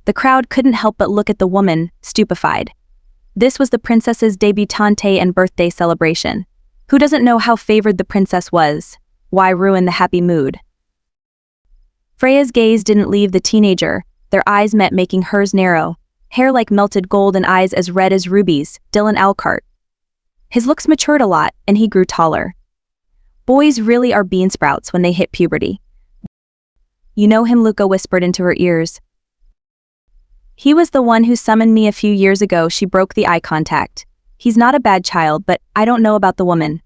The crowd couldn't help but look at the woman, stupefied. This was the princess's debutante and birthday celebration. Who doesn't know how favored the princess was? Why ruin the happy mood? Freya's gaze didn't leave the teenager. Their eyes met, making hers narrow. Hair like melted gold and eyes as red as rubies, Dylan Alcart. His looks matured a lot, and he grew taller. Boys really are bean sprouts when they hit puberty. You know him, Luca whispered into her ears. He was the one who summoned me a few years ago. She broke the eye contact. He's not a bad child, but I don't know about the woman.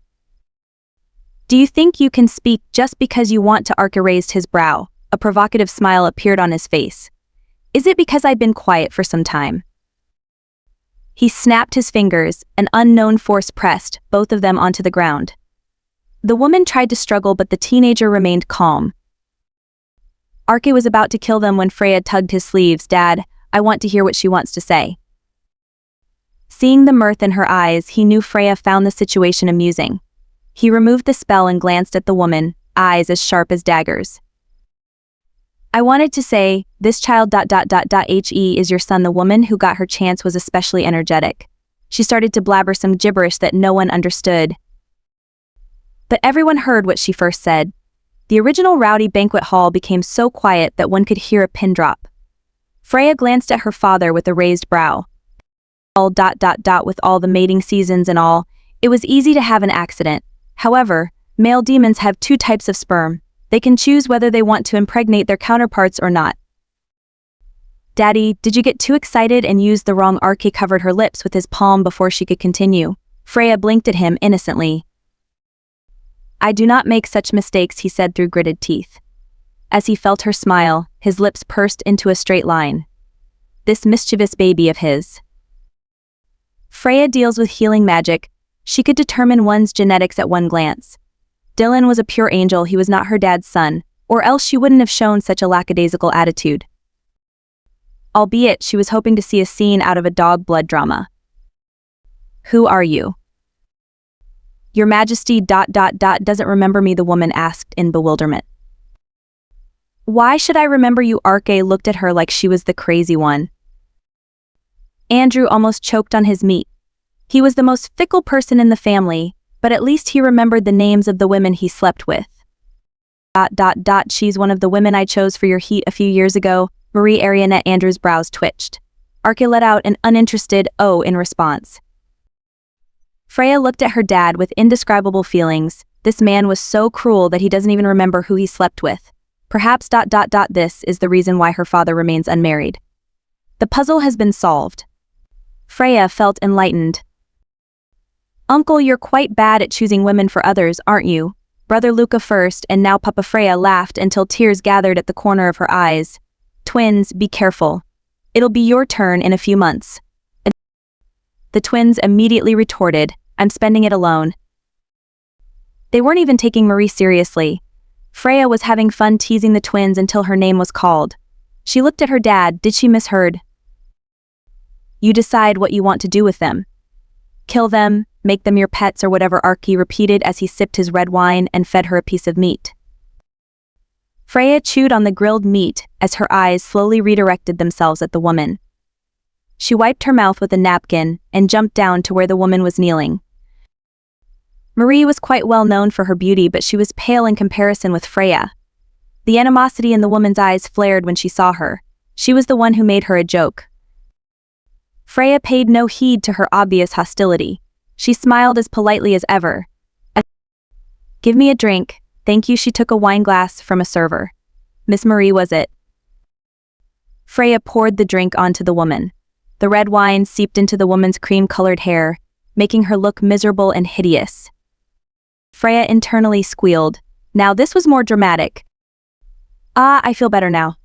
Do you think you can speak just because you want to? Arca raised his brow. A provocative smile appeared on his face. Is it because I've been quiet for some time? He snapped his fingers, an unknown force pressed both of them onto the ground. The woman tried to struggle, but the teenager remained calm. Arca was about to kill them when Freya tugged his sleeves. Dad, I want to hear what she wants to say. Seeing the mirth in her eyes, he knew Freya found the situation amusing. He removed the spell and glanced at the woman, eyes as sharp as daggers. I wanted to say, this child ... He is your son. The woman who got her chance was especially energetic. She started to blabber some gibberish that no one understood. But everyone heard what she first said. The original rowdy banquet hall became so quiet that one could hear a pin drop. Freya glanced at her father with a raised brow. With all the mating seasons and all, it was easy to have an accident. However, male demons have two types of sperm. They can choose whether they want to impregnate their counterparts or not. Daddy, did you get too excited and use the wrong? Arca covered her lips with his palm before she could continue. Freya blinked at him innocently. I do not make such mistakes, he said through gritted teeth. As he felt her smile, his lips pursed into a straight line. This mischievous baby of his. Freya deals with healing magic. She could determine one's genetics at one glance. Dylan was a pure angel. He was not her dad's son, or else she wouldn't have shown such a lackadaisical attitude. Albeit, she was hoping to see a scene out of a dog blood drama. Who are you? Your Majesty ... doesn't remember me, the woman asked in bewilderment. Why should I remember you? Arca looked at her like she was the crazy one. Andrew almost choked on his meat. He was the most fickle person in the family, but at least he remembered the names of the women he slept with. ... She's one of the women I chose for your heat a few years ago. Marie Arionette. Andrew's brows twitched. Arca let out an uninterested "oh" in response. Freya looked at her dad with indescribable feelings. This man was so cruel that he doesn't even remember who he slept with. Perhaps ... This is the reason why her father remains unmarried. The puzzle has been solved. Freya felt enlightened. Uncle, you're quite bad at choosing women for others, aren't you? Brother Luca first, and now Papa. Freya laughed until tears gathered at the corner of her eyes. Twins, be careful. It'll be your turn in a few months. The twins immediately retorted, I'm spending it alone. They weren't even taking Marie seriously. Freya was having fun teasing the twins until her name was called. She looked at her dad. Did she misheard? You decide what you want to do with them. Kill them, make them your pets, or whatever, Arca repeated as he sipped his red wine and fed her a piece of meat. Freya chewed on the grilled meat as her eyes slowly redirected themselves at the woman. She wiped her mouth with a napkin and jumped down to where the woman was kneeling. Marie was quite well known for her beauty, but she was pale in comparison with Freya. The animosity in the woman's eyes flared when she saw her. She was the one who made her a joke. Freya paid no heed to her obvious hostility. She smiled as politely as ever. Give me a drink, thank you. She took a wine glass from a server. Miss Marie, was it? Freya poured the drink onto the woman. The red wine seeped into the woman's cream-colored hair, making her look miserable and hideous. Freya internally squealed. Now this was more dramatic. I feel better now.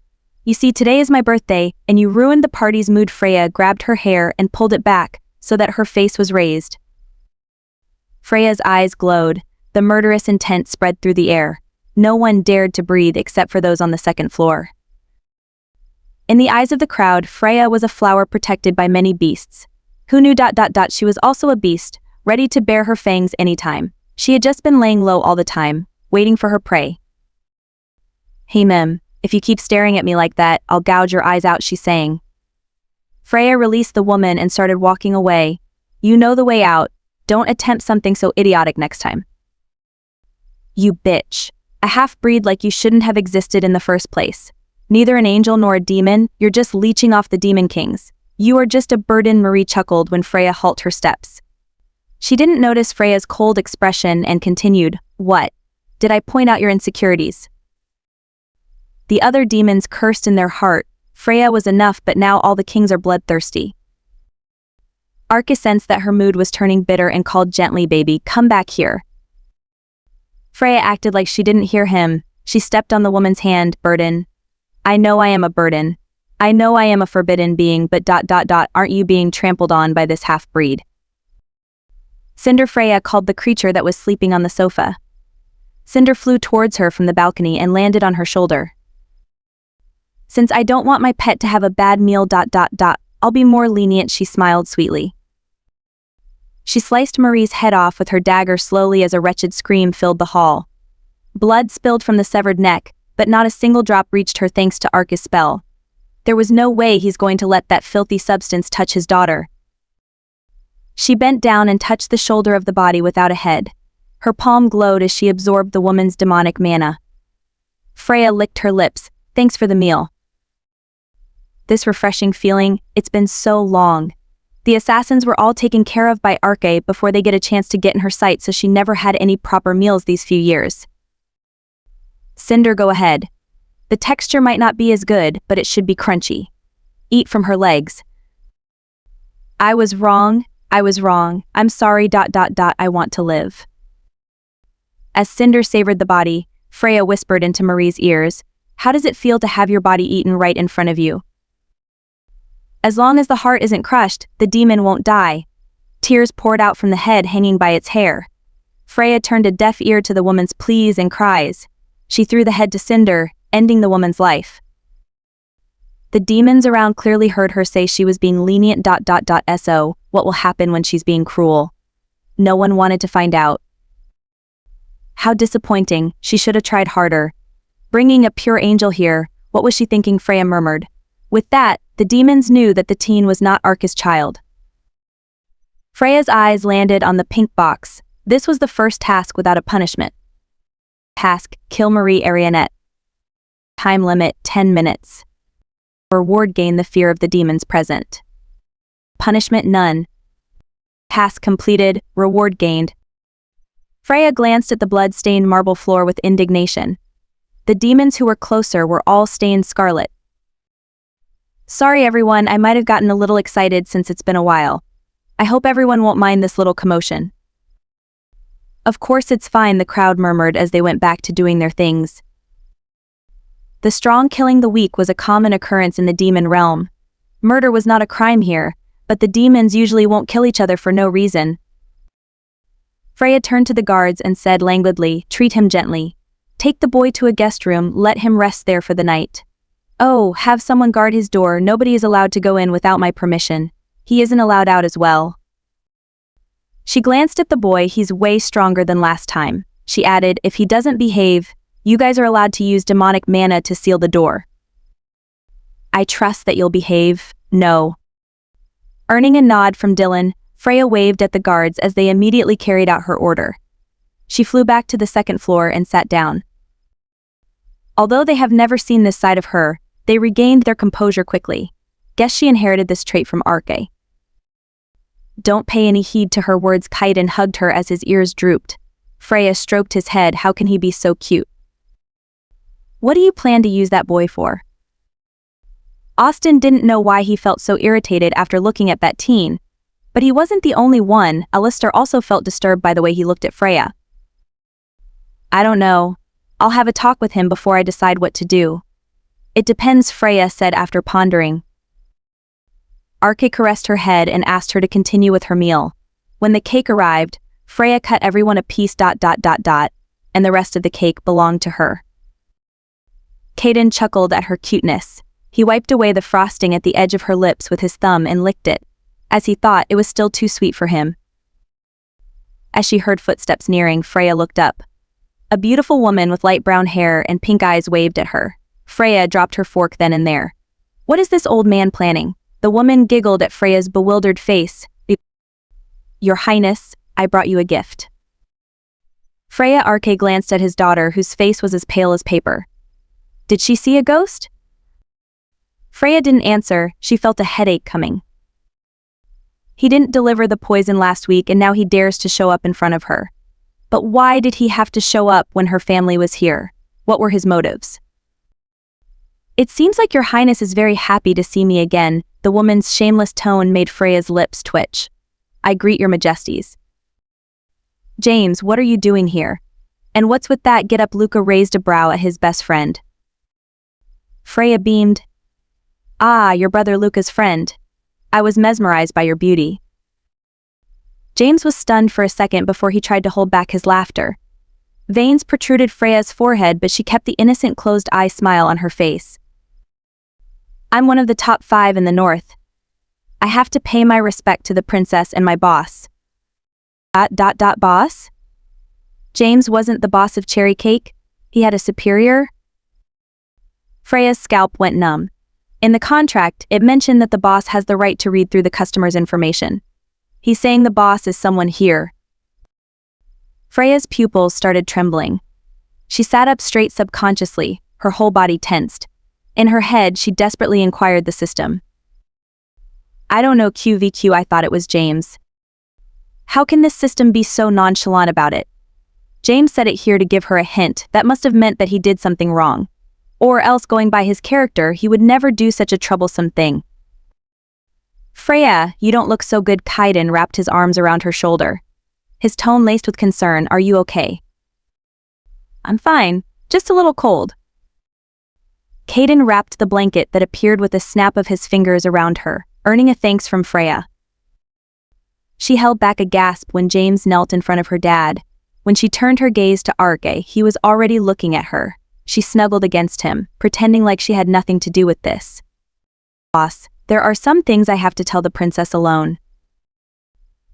You see, today is my birthday, and you ruined the party's mood. Freya grabbed her hair and pulled it back, so that her face was raised. Freya's eyes glowed. The murderous intent spread through the air. No one dared to breathe except for those on the second floor. In the eyes of the crowd, Freya was a flower protected by many beasts. Who knew ... She was also a beast, ready to bare her fangs anytime. She had just been laying low all the time, waiting for her prey. Hey mem, If you keep staring at me like that, I'll gouge your eyes out, she sang. Freya released the woman and started walking away. You know the way out. Don't attempt something so idiotic next time. You bitch. A half-breed like you shouldn't have existed in the first place. Neither an angel nor a demon, you're just leeching off the demon kings. You are just a burden, Marie chuckled when Freya halted her steps. She didn't notice Freya's cold expression and continued, What? Did I point out your insecurities? The other demons cursed in their heart. Freya was enough, but now all the kings are bloodthirsty. Arcus sensed that her mood was turning bitter and called gently, Baby, come back here. Freya acted like she didn't hear him. She stepped on the woman's hand, Burden. I know I am a burden. I know I am a forbidden being, but ... aren't you being trampled on by this half-breed? Cinder, Freya called the creature that was sleeping on the sofa. Cinder flew towards her from the balcony and landed on her shoulder. Since I don't want my pet to have a bad meal ... I'll be more lenient, she smiled sweetly. She sliced Marie's head off with her dagger slowly as a wretched scream filled the hall. Blood spilled from the severed neck, but not a single drop reached her thanks to Arcus' spell. There was no way he's going to let that filthy substance touch his daughter. She bent down and touched the shoulder of the body without a head. Her palm glowed as she absorbed the woman's demonic mana. Freya licked her lips. Thanks for the meal. This refreshing feeling, it's been so long. The assassins were all taken care of by Arche before they get a chance to get in her sight, so she never had any proper meals these few years. Cinder, go ahead. The texture might not be as good, but it should be crunchy. Eat from her legs. I was wrong. I'm sorry ... I want to live. As Cinder savored the body, Freya whispered into Marie's ears, How does it feel to have your body eaten right in front of you? As long as the heart isn't crushed, the demon won't die. Tears poured out from the head hanging by its hair. Freya turned a deaf ear to the woman's pleas and cries. She threw the head to Cinder, ending the woman's life. The demons around clearly heard her say she was being lenient ... So, what will happen when she's being cruel? No one wanted to find out. How disappointing, she should have tried harder. Bringing a pure angel here, what was she thinking? Freya murmured. With that, the demons knew that the teen was not Arcus' child. Freya's eyes landed on the pink box. This was the first task without a punishment. Task, kill Marie Arionette. Time limit, 10 minutes. Reward, gain the fear of the demons present. Punishment, none. Task completed, reward gained. Freya glanced at the blood-stained marble floor with indignation. The demons who were closer were all stained scarlet. Sorry everyone, I might have gotten a little excited since it's been a while. I hope everyone won't mind this little commotion. Of course it's fine, the crowd murmured as they went back to doing their things. The strong killing the weak was a common occurrence in the demon realm. Murder was not a crime here, but the demons usually won't kill each other for no reason. Freya turned to the guards and said languidly, Treat him gently. Take the boy to a guest room, let him rest there for the night. Oh, have someone guard his door, nobody is allowed to go in without my permission. He isn't allowed out as well. She glanced at the boy, he's way stronger than last time. She added, if he doesn't behave, you guys are allowed to use demonic mana to seal the door. I trust that you'll behave, no. Earning a nod from Dylan, Freya waved at the guards as they immediately carried out her order. She flew back to the second floor and sat down. Although they have never seen this side of her, they regained their composure quickly. Guess she inherited this trait from Arche. Don't pay any heed to her words. Kaiden hugged her as his ears drooped. Freya stroked his head. How can he be so cute? What do you plan to use that boy for? Austin didn't know why he felt so irritated after looking at that teen. But he wasn't the only one. Alistair also felt disturbed by the way he looked at Freya. I don't know. I'll have a talk with him before I decide what to do. It depends, Freya said after pondering. Arche caressed her head and asked her to continue with her meal. When the cake arrived, Freya cut everyone a piece ... and the rest of the cake belonged to her. Kaiden chuckled at her cuteness. He wiped away the frosting at the edge of her lips with his thumb and licked it. As he thought, it was still too sweet for him. As she heard footsteps nearing, Freya looked up. A beautiful woman with light brown hair and pink eyes waved at her. Freya dropped her fork then and there. What is this old man planning? The woman giggled at Freya's bewildered face. Your Highness, I brought you a gift. Freya Arke glanced at his daughter, whose face was as pale as paper. Did she see a ghost? Freya didn't answer. She felt a headache coming. He didn't deliver the poison last week and now he dares to show up in front of her. But why did he have to show up when her family was here? What were his motives? It seems like your Highness is very happy to see me again. The woman's shameless tone made Freya's lips twitch. I greet your majesties. James, what are you doing here? And what's with that get up? Luca raised a brow at his best friend. Freya beamed. Ah, your brother Luca's friend. I was mesmerized by your beauty. James was stunned for a second before he tried to hold back his laughter. Veins protruded Freya's forehead, but she kept the innocent closed-eye smile on her face. I'm one of the top 5 in the north. I have to pay my respect to the princess and my boss. Boss? James wasn't the boss of Cherry Cake? He had a superior? Freya's scalp went numb. In the contract, it mentioned that the boss has the right to read through the customer's information. He's saying the boss is someone here. Freya's pupils started trembling. She sat up straight subconsciously, her whole body tensed. In her head, she desperately inquired the system. I don't know QVQ, I thought it was James. How can this system be so nonchalant about it? James said it here to give her a hint. That must have meant that he did something wrong. Or else, going by his character, he would never do such a troublesome thing. Freya, you don't look so good. Kaiden wrapped his arms around her shoulder. His tone laced with concern. Are you okay? I'm fine, just a little cold. Kaiden wrapped the blanket that appeared with a snap of his fingers around her, earning a thanks from Freya. She held back a gasp when James knelt in front of her dad. When she turned her gaze to Arke, he was already looking at her. She snuggled against him, pretending like she had nothing to do with this. Boss, there are some things I have to tell the princess alone.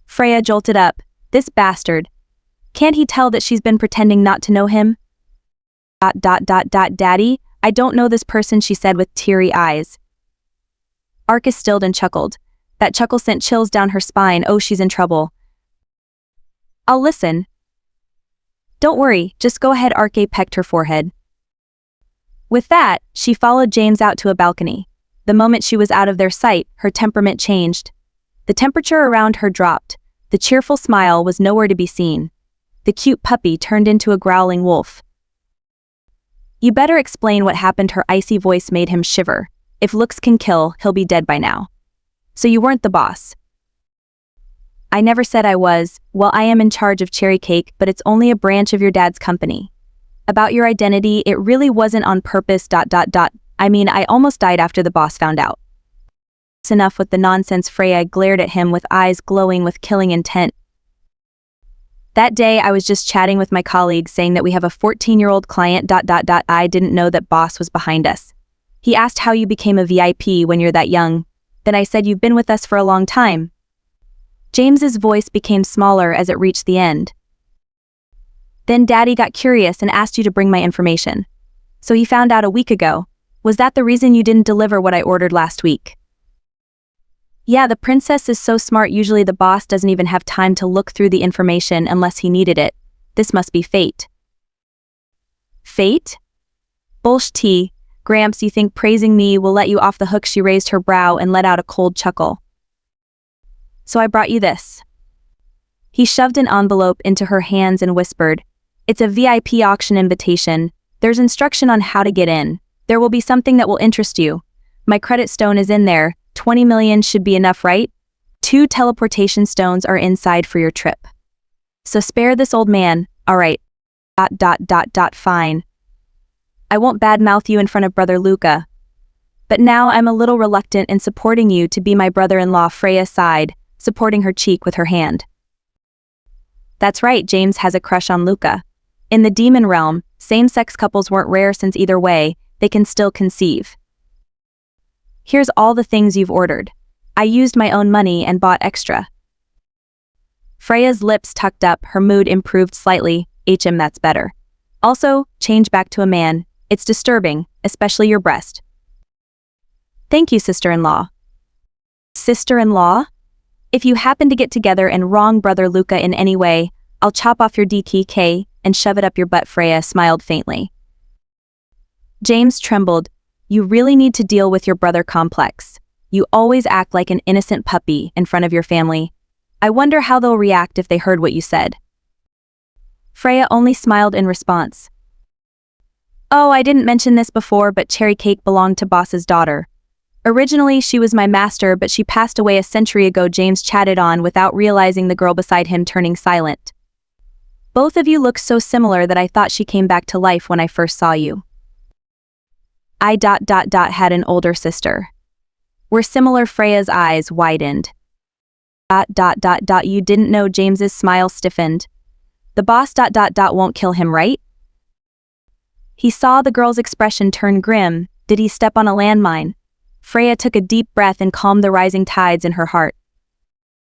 Freya jolted up. This bastard. Can't he tell that she's been pretending not to know him? Daddy, I don't know this person, she said with teary eyes. Arke stilled and chuckled. That chuckle sent chills down her spine. Oh, she's in trouble. I'll listen. Don't worry, just go ahead. Arke pecked her forehead. With that, she followed James out to a balcony. The moment she was out of their sight, her temperament changed. The temperature around her dropped. The cheerful smile was nowhere to be seen. The cute puppy turned into a growling wolf. You better explain what happened. Her icy voice made him shiver. If looks can kill, he'll be dead by now. So you weren't the boss. I never said I was. Well, I am in charge of Cherry Cake, but it's only a branch of your dad's company. About your identity, it really wasn't on purpose. I mean, I almost died after the boss found out. It's enough with the nonsense. Freya glared at him with eyes glowing with killing intent. That day, I was just chatting with my colleague saying that we have a 14-year-old client. I didn't know that boss was behind us. He asked how you became a VIP when you're that young. Then I said you've been with us for a long time. James's voice became smaller as it reached the end. Then Daddy got curious and asked you to bring my information. So he found out a week ago. Was that the reason you didn't deliver what I ordered last week? Yeah, the princess is so smart. Usually the boss doesn't even have time to look through the information unless he needed it. This must be fate. Fate? Bullshit. Gramps, you think praising me will let you off the hook? She raised her brow and let out a cold chuckle. So I brought you this. He shoved an envelope into her hands and whispered, it's a VIP auction invitation. There's instruction on how to get in. There will be something that will interest you. My credit stone is in there. 20 million should be enough, right? 2 teleportation stones are inside for your trip. So spare this old man. All right. Fine. I won't badmouth you in front of brother Luca. But now I'm a little reluctant in supporting you to be my brother-in-law. Freya sighed, supporting her cheek with her hand. That's right, James has a crush on Luca. In the demon realm, same-sex couples weren't rare since either way, they can still conceive. Here's all the things you've ordered. I used my own money and bought extra. Freya's lips tucked up, her mood improved slightly. That's better. Also, change back to a man. It's disturbing, especially your breast. Thank you, sister-in-law. Sister-in-law? If you happen to get together and wrong brother Luca in any way, I'll chop off your DKK and shove it up your butt. Freya smiled faintly. James trembled. You really need to deal with your brother complex. You always act like an innocent puppy in front of your family. I wonder how they'll react if they heard what you said. Freya only smiled in response. Oh, I didn't mention this before, but Cherry Cake belonged to Boss's daughter. Originally, she was my master, but she passed away a century ago. James chatted on without realizing the girl beside him turning silent. Both of you look so similar that I thought she came back to life when I first saw you. I had an older sister. We're similar. Freya's eyes widened. You didn't know. James's smile stiffened. The boss won't kill him, right? He saw the girl's expression turn grim. Did he step on a landmine? Freya took a deep breath and calmed the rising tides in her heart.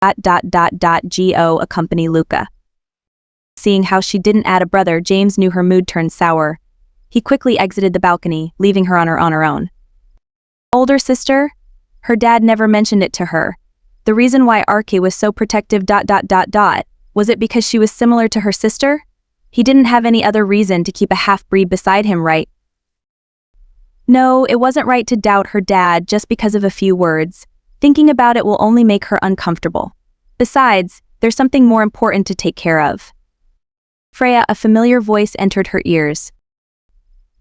Go accompany Luca. Seeing how she didn't add a brother, James knew her mood turned sour. He quickly exited the balcony, leaving her on her own. Older sister? Her dad never mentioned it to her. The reason why Arke was so protective. Was it because she was similar to her sister? He didn't have any other reason to keep a half-breed beside him, right? No, it wasn't right to doubt her dad just because of a few words. Thinking about it will only make her uncomfortable. Besides, there's something more important to take care of. Freya, a familiar voice entered her ears.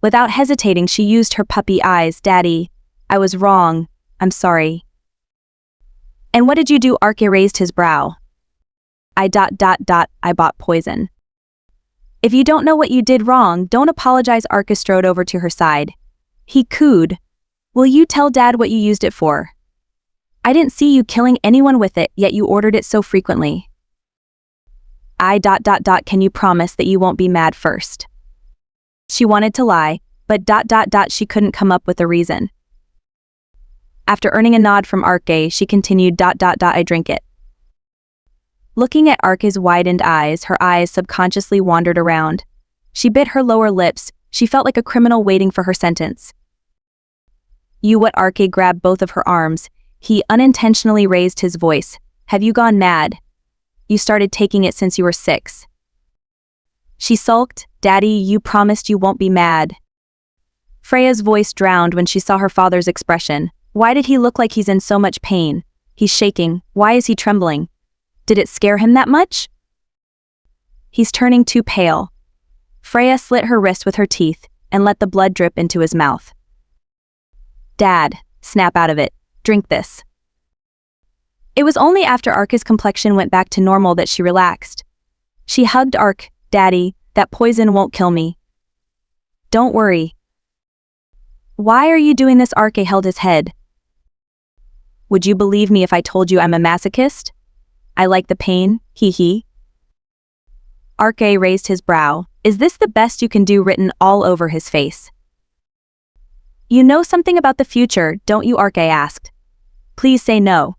Without hesitating, she used her puppy eyes. Daddy, I was wrong. I'm sorry. And what did you do? Arke raised his brow. I bought poison. If you don't know what you did wrong, don't apologize. Arke strode over to her side. He cooed. Will you tell Dad what you used it for? I didn't see you killing anyone with it, yet you ordered it so frequently. Can you promise that you won't be mad first? She wanted to lie, but she couldn't come up with a reason. After earning a nod from Arke, she continued. I drink it. Looking at Arke's widened eyes, her eyes subconsciously wandered around. She bit her lower lips. She felt like a criminal waiting for her sentence. You what? Arke grabbed both of her arms. He unintentionally raised his voice. Have you gone mad? You started taking it since you were 6. She sulked. Daddy, you promised you won't be mad. Freya's voice drowned when she saw her father's expression. Why did he look like he's in so much pain? He's shaking. Why is he trembling? Did it scare him that much? He's turning too pale. Freya slit her wrist with her teeth and let the blood drip into his mouth. Dad, snap out of it. Drink this. It was only after Arke's complexion went back to normal that she relaxed. She hugged Arke. Daddy, that poison won't kill me. Don't worry. Why are you doing this? Arke held his head. Would you believe me if I told you I'm a masochist? I like the pain, hee. Arke raised his brow. Is this the best you can do? Written all over his face. You know something about the future, don't you? Arke asked. Please say no.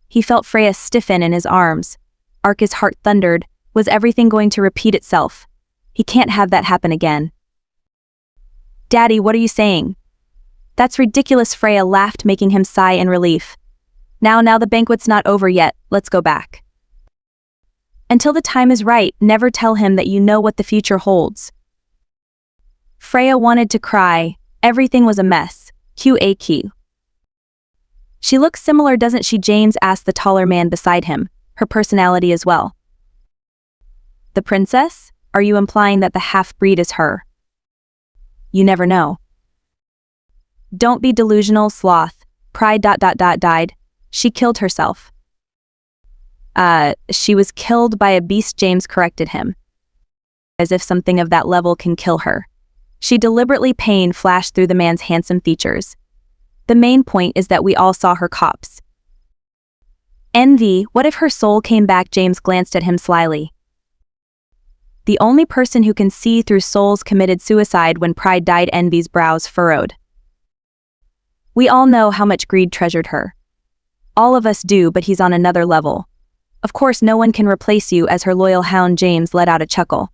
He felt Freya stiffen in his arms. Arke's heart thundered. Was everything going to repeat itself? He can't have that happen again. Daddy, what are you saying? That's ridiculous. Freya laughed, making him sigh in relief. Now the banquet's not over yet, let's go back. Until the time is right, never tell him that you know what the future holds. Freya wanted to cry. Everything was a mess. QAQ. She looks similar, doesn't she? James asked the taller man beside him. Her personality as well. The princess? Are you implying that the half-breed is her? You never know. Don't be delusional, sloth. Pride died. She killed herself. She was killed by a beast. James corrected him. As if something of that level can kill her. She deliberately. Pain flashed through the man's handsome features. The main point is that we all saw her corpse. Envy, what if her soul came back? James glanced at him slyly. The only person who can see through souls committed suicide when pride died. Envy's brows furrowed. We all know how much greed treasured her. All of us do, but he's on another level. Of course no one can replace you as her loyal hound. James let out a chuckle.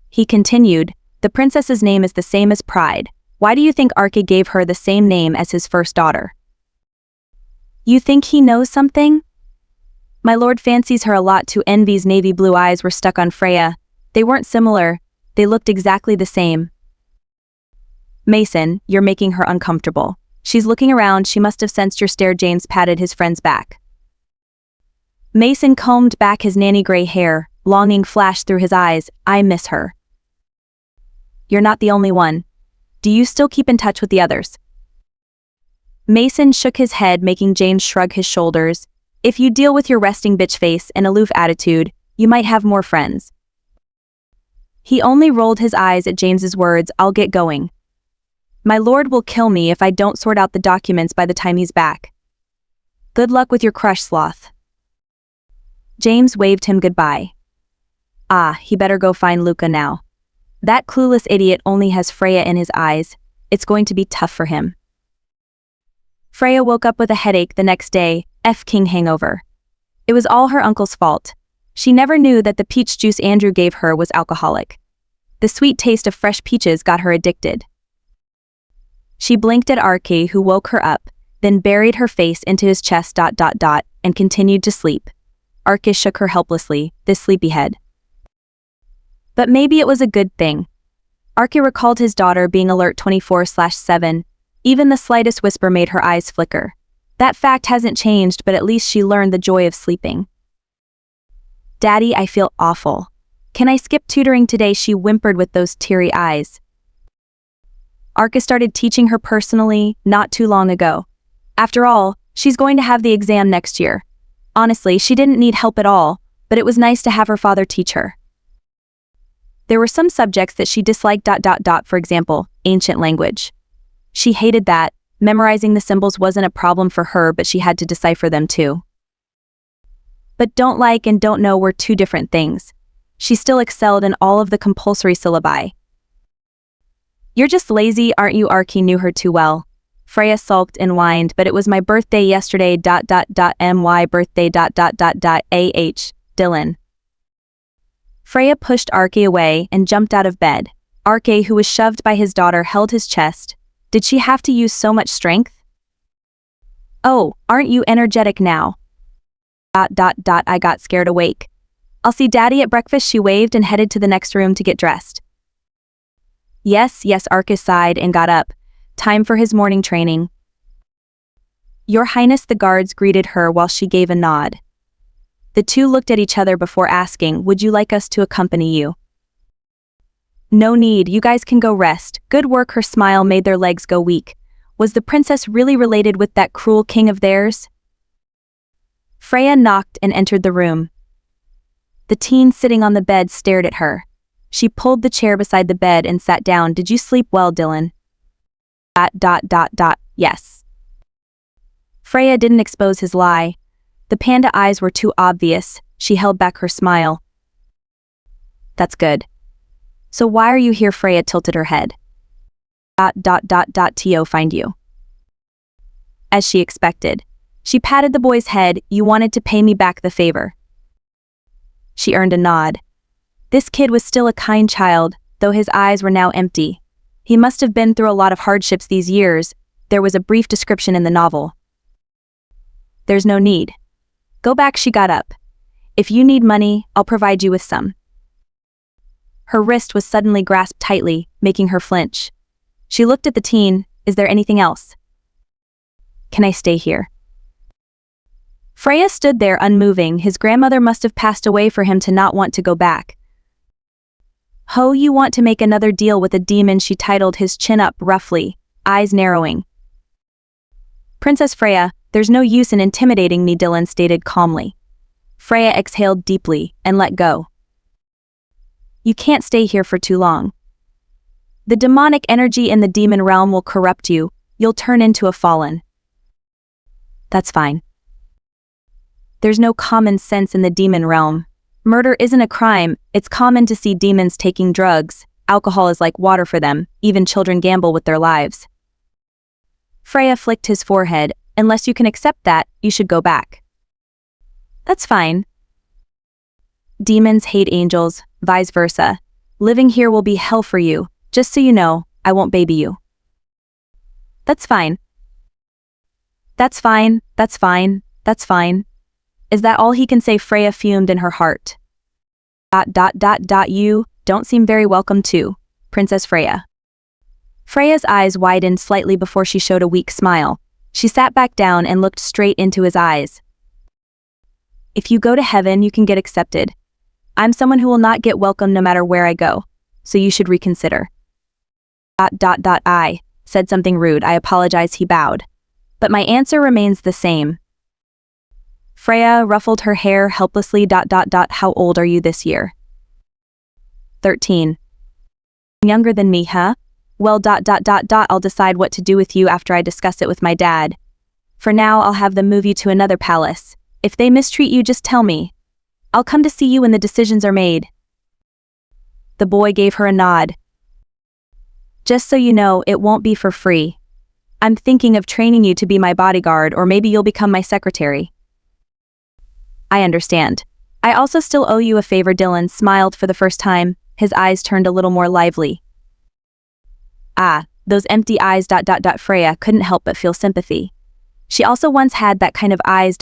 He continued, The princess's name is the same as Pride. Why do you think Arke gave her the same name as his first daughter? You think he knows something? My lord fancies her a lot too. Envy's navy blue eyes were stuck on Freya. They weren't similar, they looked exactly the same. Mason, you're making her uncomfortable. She's looking around, she must have sensed your stare. James patted his friend's back. Mason combed back his nanny gray hair, longing flashed through his eyes. I miss her. You're not the only one. Do you still keep in touch with the others? Mason shook his head, making James shrug his shoulders. If you deal with your resting bitch face and aloof attitude, you might have more friends. He only rolled his eyes at James's words. I'll get going. My lord will kill me if I don't sort out the documents by the time he's back. Good luck with your crush, Sloth. James waved him goodbye. He better go find Luca now. That clueless idiot only has Freya in his eyes. It's going to be tough for him. Freya woke up with a headache the next day, King hangover. It was all her uncle's fault. She never knew that the peach juice Andrew gave her was alcoholic. The sweet taste of fresh peaches got her addicted. She blinked at Arke, who woke her up, then buried her face into his chest ... and continued to sleep. Arke shook her helplessly, this sleepyhead. But maybe it was a good thing. Arke recalled his daughter being alert 24/7. Even the slightest whisper made her eyes flicker. That fact hasn't changed, but at least she learned the joy of sleeping. Daddy, I feel awful. Can I skip tutoring today? She whimpered with those teary eyes. Arke started teaching her personally not too long ago. After all, she's going to have the exam next year. Honestly, she didn't need help at all, but it was nice to have her father teach her. There were some subjects that she disliked ... For example, ancient language. She hated that. Memorizing the symbols wasn't a problem for her, but she had to decipher them too. But don't like and don't know were two different things. She still excelled in all of the compulsory syllabi. You're just lazy, aren't you? Arke knew her too well. Freya sulked and whined, but it was my birthday yesterday ... My birthday ... Dylan. Freya pushed Arke away and jumped out of bed. Arke, who was shoved by his daughter, held his chest. Did she have to use so much strength? Oh, aren't you energetic now? ... I got scared awake. I'll see Daddy at breakfast. She waved and headed to the next room to get dressed. Yes, Arke sighed and got up. Time for his morning training. Your Highness, the guards greeted her while she gave a nod. The two looked at each other before asking, would you like us to accompany you? No need, you guys can go rest. Good work. Her smile made their legs go weak. Was the princess really related with that cruel king of theirs? Freya knocked and entered the room. The teen sitting on the bed stared at her. She pulled the chair beside the bed and sat down. Did you sleep well, Dylan? ... Yes. Freya didn't expose his lie. The panda eyes were too obvious. She held back her smile. That's good. So why are you here? Freya tilted her head. ... To find you. As she expected. She patted the boy's head. You wanted to pay me back the favor. She earned a nod. This kid was still a kind child, though his eyes were now empty. He must have been through a lot of hardships these years. There was a brief description in the novel. There's no need. Go back. She got up. If you need money, I'll provide you with some. Her wrist was suddenly grasped tightly, making her flinch. She looked at the teen. Is there anything else? Can I stay here? Freya stood there unmoving. His grandmother must have passed away for him to not want to go back. Ho, you want to make another deal with a demon? She titled his chin up roughly, eyes narrowing. Princess Freya, there's no use in intimidating me, Dylan stated calmly. Freya exhaled deeply and let go. You can't stay here for too long. The demonic energy in the demon realm will corrupt you. You'll turn into a fallen. That's fine. There's no common sense in the demon realm. Murder isn't a crime. It's common to see demons taking drugs. Alcohol is like water for them. Even children gamble with their lives. Freya flicked his forehead. Unless you can accept that, you should go back. That's fine. Demons hate angels, vice versa. Living here will be hell for you. Just so you know, I won't baby you. That's fine. That's fine, that's fine, that's fine. Is that all he can say? Freya fumed in her heart. You don't seem very welcome too, Princess Freya. Freya's eyes widened slightly before she showed a weak smile. She sat back down and looked straight into his eyes. If you go to heaven, you can get accepted. I'm someone who will not get welcome no matter where I go, so you should reconsider. I said something rude. I apologize, he bowed. But my answer remains the same. Freya ruffled her hair helplessly. How old are you this year? 13. Younger than me, huh? Well, I'll decide what to do with you after I discuss it with my dad. For now, I'll have them move you to another palace. If they mistreat you, just tell me. I'll come to see you when the decisions are made. The boy gave her a nod. Just so you know, it won't be for free. I'm thinking of training you to be my bodyguard, or maybe you'll become my secretary. I understand. I also still owe you a favor. Dylan smiled for the first time. His eyes turned a little more lively. Ah, those empty eyes. Freya couldn't help but feel sympathy. She also once had that kind of eyes.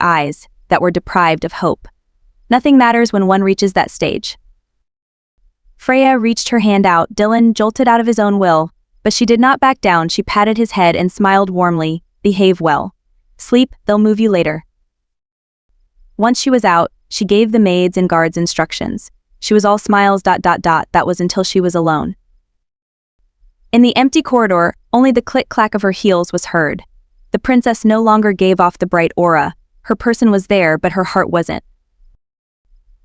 Eyes that were deprived of hope. Nothing matters when one reaches that stage. Freya reached her hand out. Dylan jolted out of his own will, but she did not back down. She patted his head and smiled warmly. Behave well. Sleep, they'll move you later. Once she was out, she gave the maids and guards instructions. She was all smiles. That was until she was alone. In the empty corridor, only the click-clack of her heels was heard. The princess no longer gave off the bright aura. Her person was there, but her heart wasn't.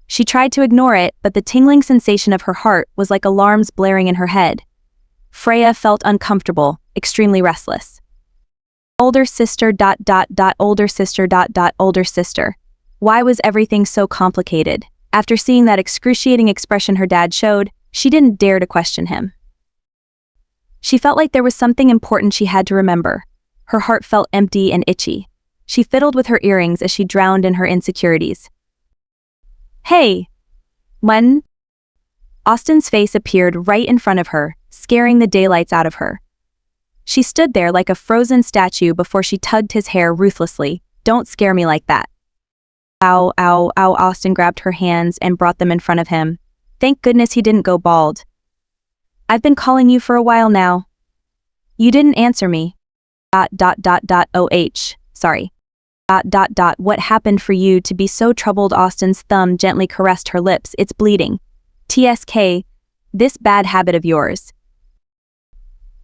She tried to ignore it, but the tingling sensation of her heart was like alarms blaring in her head. Freya felt uncomfortable, extremely restless. Older sister. Older sister. Older sister. Why was everything so complicated? After seeing that excruciating expression her dad showed, she didn't dare to question him. She felt like there was something important she had to remember. Her heart felt empty and itchy. She fiddled with her earrings as she drowned in her insecurities. Hey! When? Austin's face appeared right in front of her, scaring the daylights out of her. She stood there like a frozen statue before she tugged his hair ruthlessly. Don't scare me like that. Ow, ow, ow. Austin grabbed her hands and brought them in front of him. Thank goodness he didn't go bald. I've been calling you for a while now. You didn't answer me. Sorry. What happened for you to be so troubled? Austin's thumb gently caressed her lips. It's bleeding. TSK, this bad habit of yours.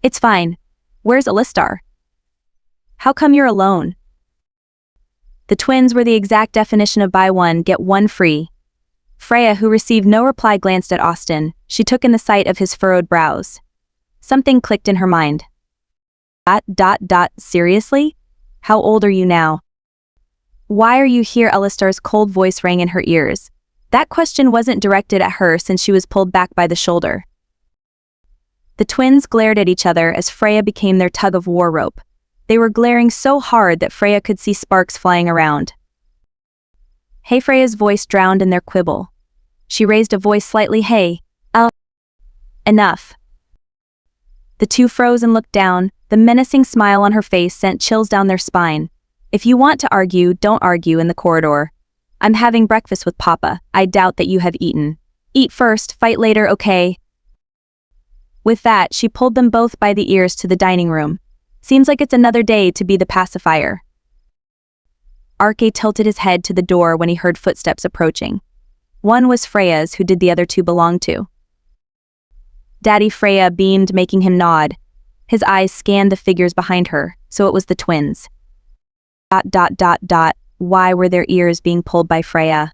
It's fine. Where's Alistar? How come you're alone? The twins were the exact definition of buy one, get one free. Freya, who received no reply, glanced at Austin. She took in the sight of his furrowed brows. Something clicked in her mind. Seriously? How old are you now? Why are you here? Alistar's cold voice rang in her ears. That question wasn't directed at her since she was pulled back by the shoulder. The twins glared at each other as Freya became their tug-of-war rope. They were glaring so hard that Freya could see sparks flying around. Hey, Freya's voice drowned in their quibble. She raised a voice slightly. Hey, enough. The two froze and looked down. The menacing smile on her face sent chills down their spine. If you want to argue, don't argue in the corridor. I'm having breakfast with Papa. I doubt that you have eaten. Eat first, fight later, okay? With that, she pulled them both by the ears to the dining room. Seems like it's another day to be the pacifier. Arke tilted his head to the door when he heard footsteps approaching. One was Freya's, who did the other two belong to? Daddy. Freya beamed, making him nod. His eyes scanned the figures behind her, so it was the twins. Why were their ears being pulled by Freya?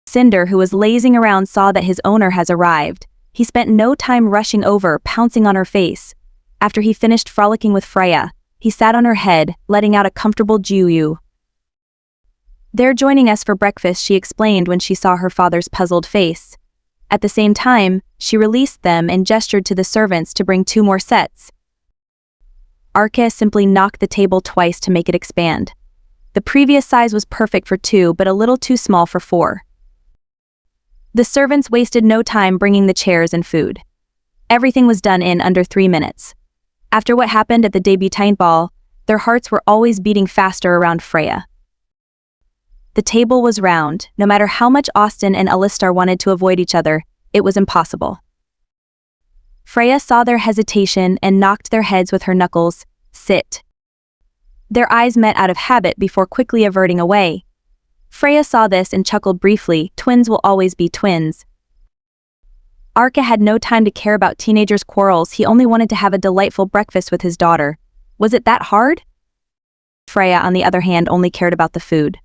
Cinder, who was lazing around, saw that his owner has arrived. He spent no time rushing over, pouncing on her face. After he finished frolicking with Freya, he sat on her head, letting out a comfortable joo-yoo. They're joining us for breakfast, she explained when she saw her father's puzzled face. At the same time, she released them and gestured to the servants to bring 2 more sets. Arke simply knocked the table twice to make it expand. The previous size was perfect for 2, but a little too small for 4. The servants wasted no time bringing the chairs and food. Everything was done in under 3 minutes. After what happened at the debutante ball, their hearts were always beating faster around Freya. The table was round. No matter how much Austen and Alistar wanted to avoid each other, it was impossible. Freya saw their hesitation and knocked their heads with her knuckles. Sit. Their eyes met out of habit before quickly averting away. Freya saw this and chuckled briefly. Twins will always be twins. Arca had no time to care about teenagers' quarrels. He only wanted to have a delightful breakfast with his daughter. Was it that hard? Freya, on the other hand, only cared about the food.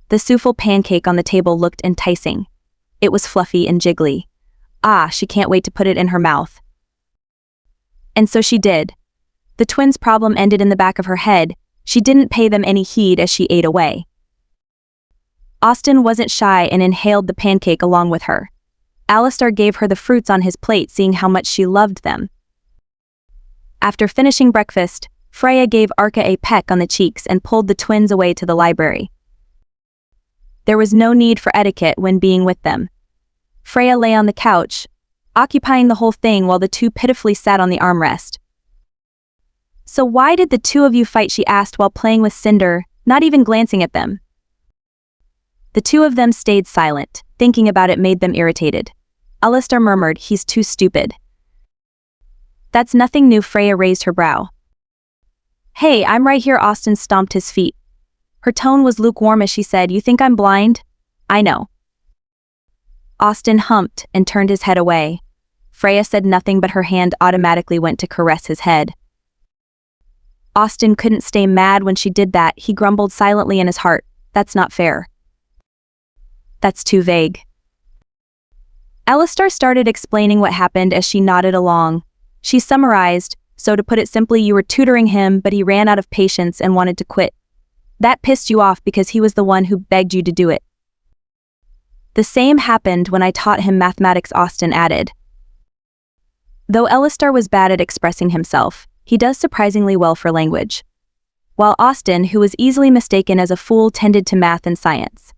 The souffle pancake on the table looked enticing. It was fluffy and jiggly. Ah, she can't wait to put it in her mouth. And so she did. The twins' problem ended in the back of her head. She didn't pay them any heed as she ate away. Austen wasn't shy and inhaled the pancake along with her. Alistar gave her the fruits on his plate, seeing how much she loved them. After finishing breakfast, Freya gave Arca a peck on the cheeks and pulled the twins away to the library. There was no need for etiquette when being with them. Freya lay on the couch, occupying the whole thing while the two pitifully sat on the armrest. So why did the two of you fight? She asked while playing with Cinder, not even glancing at them. The two of them stayed silent. Thinking about it made them irritated. Alistar murmured, "He's too stupid." "That's nothing new." Freya raised her brow. "Hey, I'm right here." Austen stomped his feet. Her tone was lukewarm as she said, "You think I'm blind? I know." Austen humped and turned his head away. Freya said nothing, but her hand automatically went to caress his head. Austen couldn't stay mad when she did that. He grumbled silently in his heart, "That's not fair. That's too vague." Alistar started explaining what happened as she nodded along. She summarized, "So to put it simply, you were tutoring him, but he ran out of patience and wanted to quit. That pissed you off because he was the one who begged you to do it." "The same happened when I taught him mathematics," Austen added. Though Alistar was bad at expressing himself, he does surprisingly well for language. While Austen, who was easily mistaken as a fool, tended to math and science.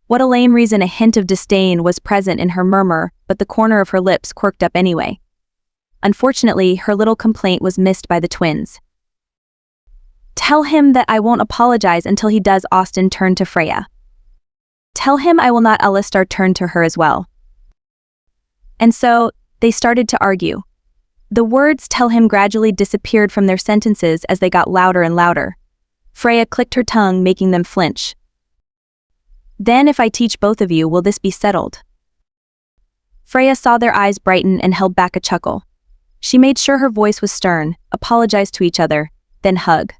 What a lame reason. A hint of disdain was present in her murmur, but the corner of her lips quirked up anyway. Unfortunately, her little complaint was missed by the twins. "Tell him that I won't apologize until he does." Austen turned to Freya. "Tell him I will not." Alistar turned to her as well. And so, they started to argue. The words "tell him" gradually disappeared from their sentences as they got louder and louder. Freya clicked her tongue, making them flinch. "Then if I teach both of you, will this be settled?" Freya saw their eyes brighten and held back a chuckle. She made sure her voice was stern, apologized to each other, then hug.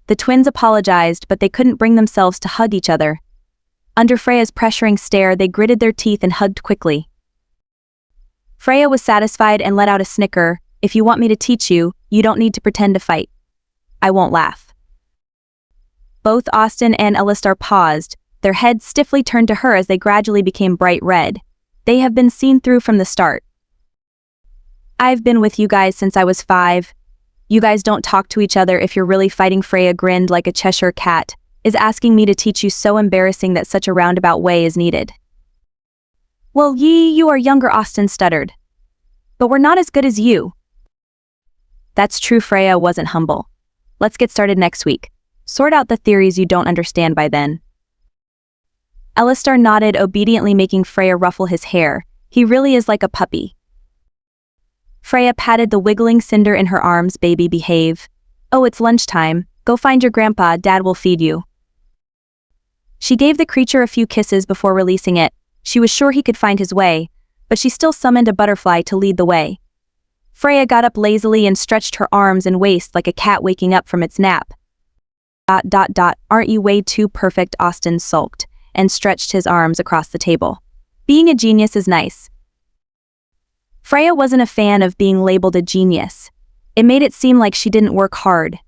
The twins apologized, but they couldn't bring themselves to hug each other. Under Freya's pressuring stare, they gritted their teeth and hugged quickly. Freya was satisfied and let out a snicker. "If you want me to teach you, you don't need to pretend to fight. I won't laugh." Both Austen and Alistar paused, their heads stiffly turned to her as they gradually became bright red. They have been seen through from the start. "I've been with you guys since I was 5. You guys don't talk to each other if you're really fighting." Freya grinned like a Cheshire cat. "Is asking me to teach you so embarrassing that such a roundabout way is needed?" "Well, you are younger," Austen stuttered. "But we're not as good as you." "That's true." Freya wasn't humble. "Let's get started next week. Sort out the theories you don't understand by then." Alistar nodded, obediently, making Freya ruffle his hair. He really is like a puppy. Freya patted the wiggling Cinder in her arms. "Baby, behave. Oh, it's lunchtime. Go find your grandpa. Dad will feed you." She gave the creature a few kisses before releasing it. She was sure he could find his way, but she still summoned a butterfly to lead the way. Freya got up lazily and stretched her arms and waist like a cat waking up from its nap. "Aren't you way too perfect?" Austen sulked, and stretched his arms across the table. "Being a genius is nice." Freya wasn't a fan of being labeled a genius. It made it seem like she didn't work hard.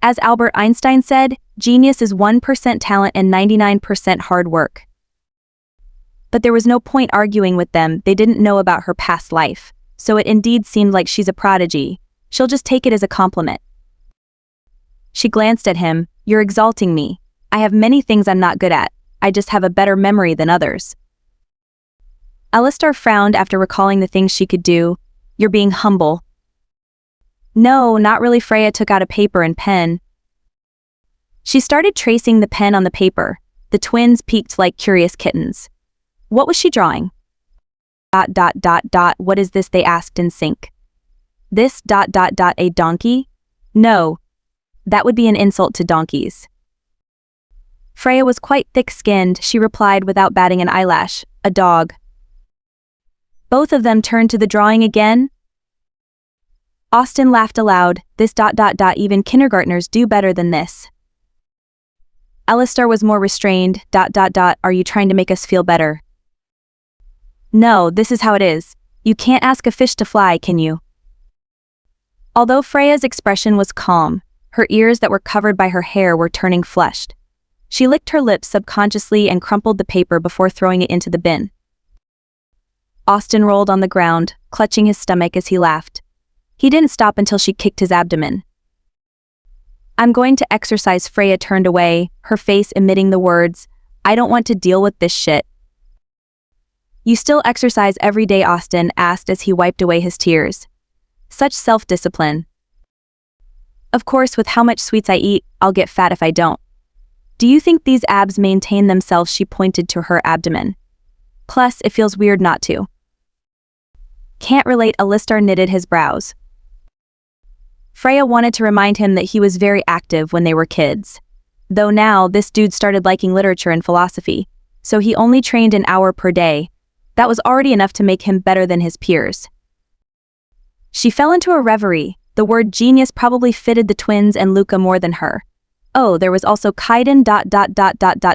As Albert Einstein said, genius is 1% talent and 99% hard work. But there was no point arguing with them. They didn't know about her past life, so it indeed seemed like she's a prodigy. She'll just take it as a compliment. She glanced at him. "You're exalting me. I have many things I'm not good at. I just have a better memory than others." Alistar frowned after recalling the things she could do. You're being humble. No, not really. Freya took out a paper and pen. She started tracing the pen on the paper. The twins peeked like curious kittens. What was she drawing? ... What is this? They asked in sync. This ... A donkey? No. That would be an insult to donkeys. Freya was quite thick-skinned. She replied without batting an eyelash. A dog. Both of them turned to the drawing again. Austen laughed aloud. This ... Even kindergartners do better than this. Alistar was more restrained. ... Are you trying to make us feel better? No, this is how it is. You can't ask a fish to fly, can you? Although Freya's expression was calm, her ears that were covered by her hair were turning flushed. She licked her lips subconsciously and crumpled the paper before throwing it into the bin. Austen rolled on the ground, clutching his stomach as he laughed. He didn't stop until she kicked his abdomen. I'm going to exercise. Freya turned away, her face emitting the words, I don't want to deal with this shit. You still exercise every day? Austen asked as he wiped away his tears. Such self-discipline. Of course, with how much sweets I eat, I'll get fat if I don't. Do you think these abs maintain themselves? She pointed to her abdomen. Plus, it feels weird not to. Can't relate. Alistar knitted his brows. Freya wanted to remind him that he was very active when they were kids. Though now, this dude started liking literature and philosophy, so he only trained an hour per day. That was already enough to make him better than his peers. She fell into a reverie. The word genius probably fitted the twins and Luca more than her. Oh, there was also Kaiden ...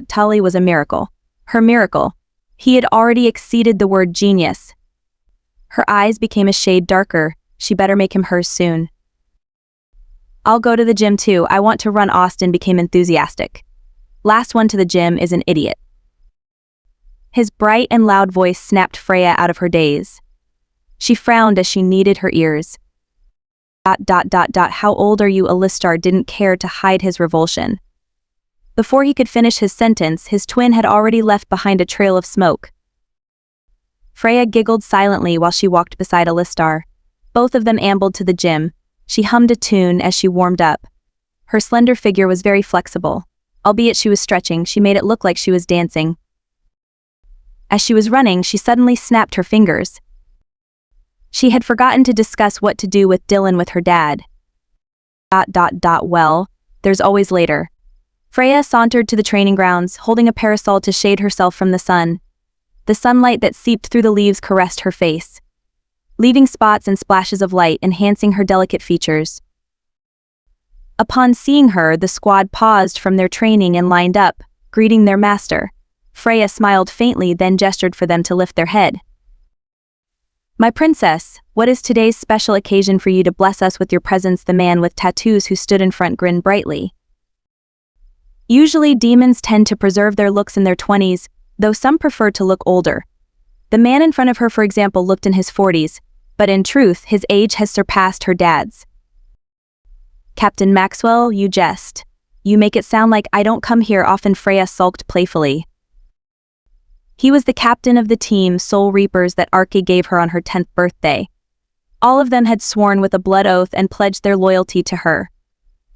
Tully was a miracle. Her miracle. He had already exceeded the word genius. Her eyes became a shade darker. She better make him hers soon. I'll go to the gym too. I want to run. Austen became enthusiastic. Last one to the gym is an idiot. His bright and loud voice snapped Freya out of her daze. She frowned as she kneaded her ears. ... How old are you? Alistar didn't care to hide his revulsion. Before he could finish his sentence, his twin had already left behind a trail of smoke. Freya giggled silently while she walked beside Alistar. Both of them ambled to the gym. She hummed a tune as she warmed up. Her slender figure was very flexible. Albeit she was stretching, she made it look like she was dancing. As she was running, she suddenly snapped her fingers. She had forgotten to discuss what to do with Dylan with her dad. ... Well, there's always later. Freya sauntered to the training grounds, holding a parasol to shade herself from the sun. The sunlight that seeped through the leaves caressed her face, leaving spots and splashes of light enhancing her delicate features. Upon seeing her, the squad paused from their training and lined up, greeting their master. Freya smiled faintly, then gestured for them to lift their head. My princess, what is today's special occasion for you to bless us with your presence? The man with tattoos who stood in front grinned brightly. Usually demons tend to preserve their looks in their 20s, though some prefer to look older. The man in front of her, for example, looked in his 40s, but in truth, his age has surpassed her dad's. Captain Maxwell, you jest. You make it sound like I don't come here often. Freya sulked playfully. He was the captain of the team Soul Reapers that Arche gave her on her 10th birthday. All of them had sworn with a blood oath and pledged their loyalty to her.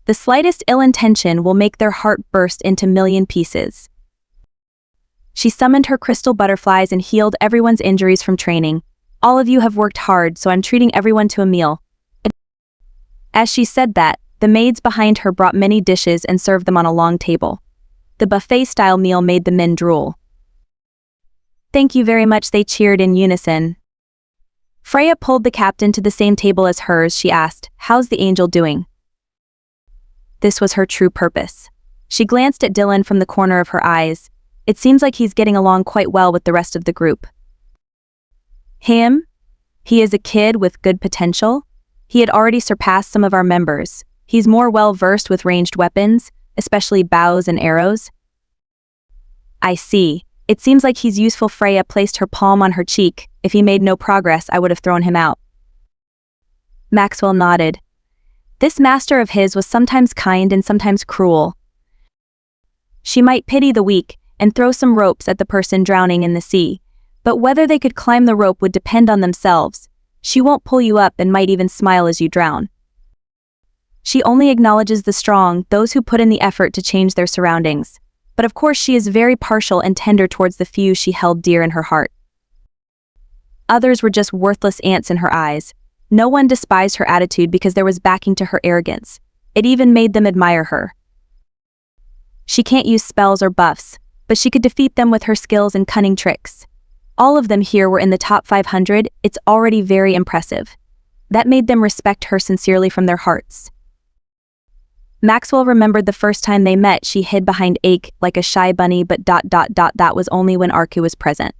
The slightest ill intention will make their heart burst into million pieces. She summoned her crystal butterflies and healed everyone's injuries from training. All of you have worked hard, so I'm treating everyone to a meal. As she said that, the maids behind her brought many dishes and served them on a long table. The buffet-style meal made the men drool. Thank you very much, they cheered in unison. Freya pulled the captain to the same table as hers. She asked, how's the angel doing? This was her true purpose. She glanced at Dylan from the corner of her eyes. It seems like he's getting along quite well with the rest of the group. Him? He is a kid with good potential? He had already surpassed some of our members. He's more well-versed with ranged weapons, especially bows and arrows. I see. It seems like he's useful. Freya placed her palm on her cheek. If he made no progress, I would have thrown him out. Maxwell nodded. This master of his was sometimes kind and sometimes cruel. She might pity the weak and throw some ropes at the person drowning in the sea, But whether they could climb the rope would depend on themselves. She won't pull you up and might even smile as you drown. She only acknowledges the strong, those who put in the effort to change their surroundings. But of course she is very partial and tender towards the few she held dear in her heart. Others were just worthless ants in her eyes. No one despised her attitude because there was backing to her arrogance. It even made them admire her. She can't use spells or buffs, but she could defeat them with her skills and cunning tricks. All of them here were in the top 500, it's already very impressive. That made them respect her sincerely from their hearts. Maxwell remembered the first time they met. She hid behind Ake like a shy bunny, but that was only when Arku was present.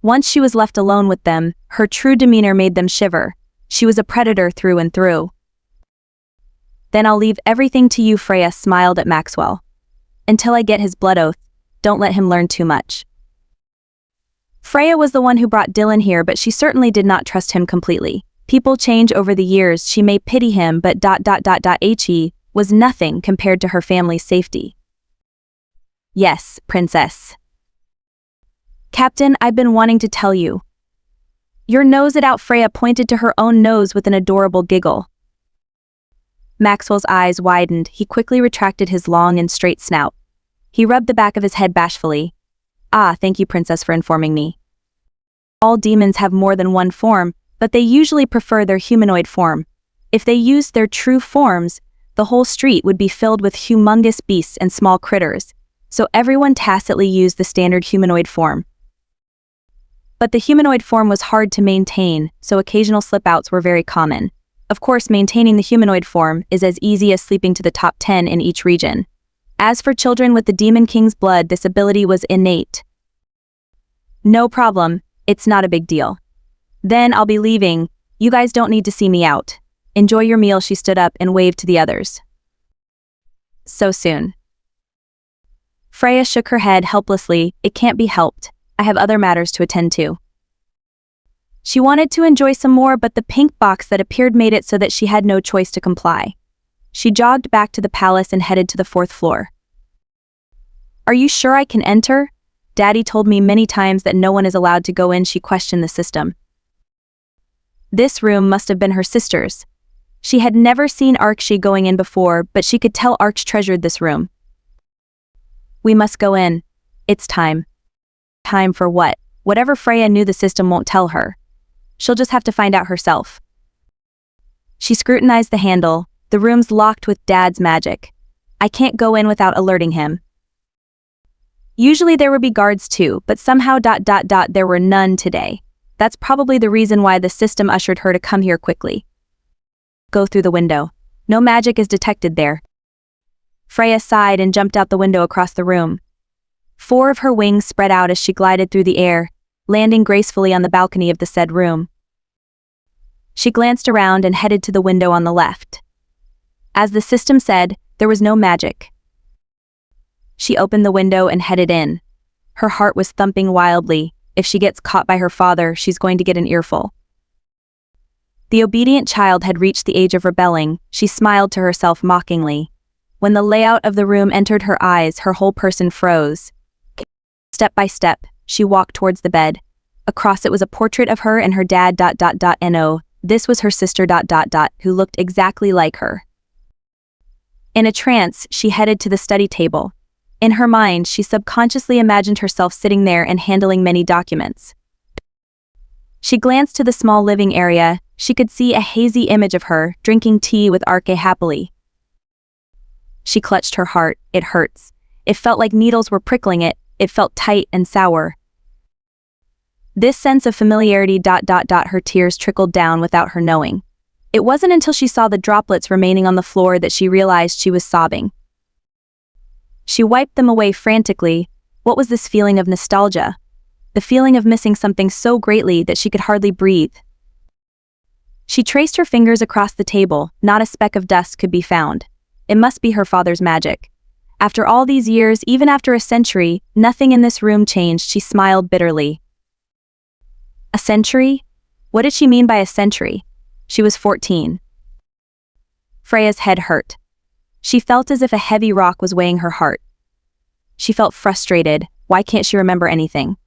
Once she was left alone with them, her true demeanor made them shiver. She was a predator through and through. Then I'll leave everything to you, Freya smiled at Maxwell. Until I get his blood oath, don't let him learn too much. Freya was the one who brought Dylan here, but she certainly did not trust him completely. People change over the years. She may pity him, but he was nothing compared to her family's safety. Yes, princess. Captain, I've been wanting to tell you. Your nose it out. Freya pointed to her own nose with an adorable giggle. Maxwell's eyes widened. He quickly retracted his long and straight snout. He rubbed the back of his head bashfully. Ah, thank you, princess, for informing me. All demons have more than one form, but they usually prefer their humanoid form. If they used their true forms, the whole street would be filled with humongous beasts and small critters, so everyone tacitly used the standard humanoid form. But the humanoid form was hard to maintain, so occasional slip-outs were very common. Of course, maintaining the humanoid form is as easy as sleeping to the top 10 in each region. As for children with the Demon King's blood, this ability was innate. No problem, it's not a big deal. Then I'll be leaving. You guys don't need to see me out. Enjoy your meal. She stood up and waved to the others. So soon. Freya shook her head helplessly. It can't be helped. I have other matters to attend to. She wanted to enjoy some more, but the pink box that appeared made it so that she had no choice to comply. She jogged back to the palace and headed to the 4th floor. Are you sure I can enter? Daddy told me many times that no one is allowed to go in. She questioned the system. This room must have been her sister's. She had never seen Archie going in before, but she could tell Arch treasured this room. We must go in. It's time. Time for what? Whatever. Freya knew the system won't tell her. She'll just have to find out herself. She scrutinized the handle. The room's locked with Dad's magic. I can't go in without alerting him. Usually there would be guards too, but somehow there were none today. That's probably the reason why the system ushered her to come here quickly. Go through the window. No magic is detected there. Freya sighed and jumped out the window across the room. 4 of her wings spread out as she glided through the air, landing gracefully on the balcony of the said room. She glanced around and headed to the window on the left. As the system said, there was no magic. She opened the window and headed in. Her heart was thumping wildly. If she gets caught by her father, she's going to get an earful. The obedient child had reached the age of rebelling. She smiled to herself mockingly. When the layout of the room entered her eyes, her whole person froze. Step by step, she walked towards the bed. Across it was a portrait of her and her dad. No, this was her sister. Who looked exactly like her. In a trance, she headed to the study table. In her mind, she subconsciously imagined herself sitting there and handling many documents. She glanced to the small living area. She could see a hazy image of her, drinking tea with Arke happily. She clutched her heart. It hurts. It felt like needles were prickling it. It felt tight and sour. This sense of familiarity. Her tears trickled down without her knowing. It wasn't until she saw the droplets remaining on the floor that she realized she was sobbing. She wiped them away frantically. What was this feeling of nostalgia? The feeling of missing something so greatly that she could hardly breathe. She traced her fingers across the table. Not a speck of dust could be found. It must be her father's magic. After all these years, even after a century, nothing in this room changed. She smiled bitterly. A century? What did she mean by a century? She was 14. Freya's head hurt. She felt as if a heavy rock was weighing her heart. She felt frustrated. Why can't she remember anything?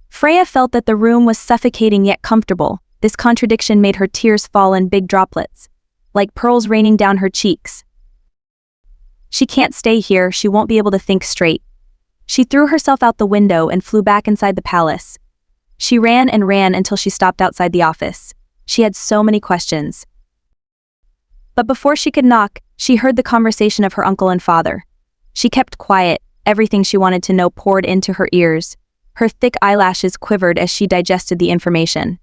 Freya felt that the room was suffocating yet comfortable. This contradiction made her tears fall in big droplets, like pearls raining down her cheeks. She can't stay here, she won't be able to think straight. She threw herself out the window and flew back inside the palace. She ran and ran until she stopped outside the office. She had so many questions. But before she could knock, she heard the conversation of her uncle and father. She kept quiet, everything she wanted to know poured into her ears. Her thick eyelashes quivered as she digested the information.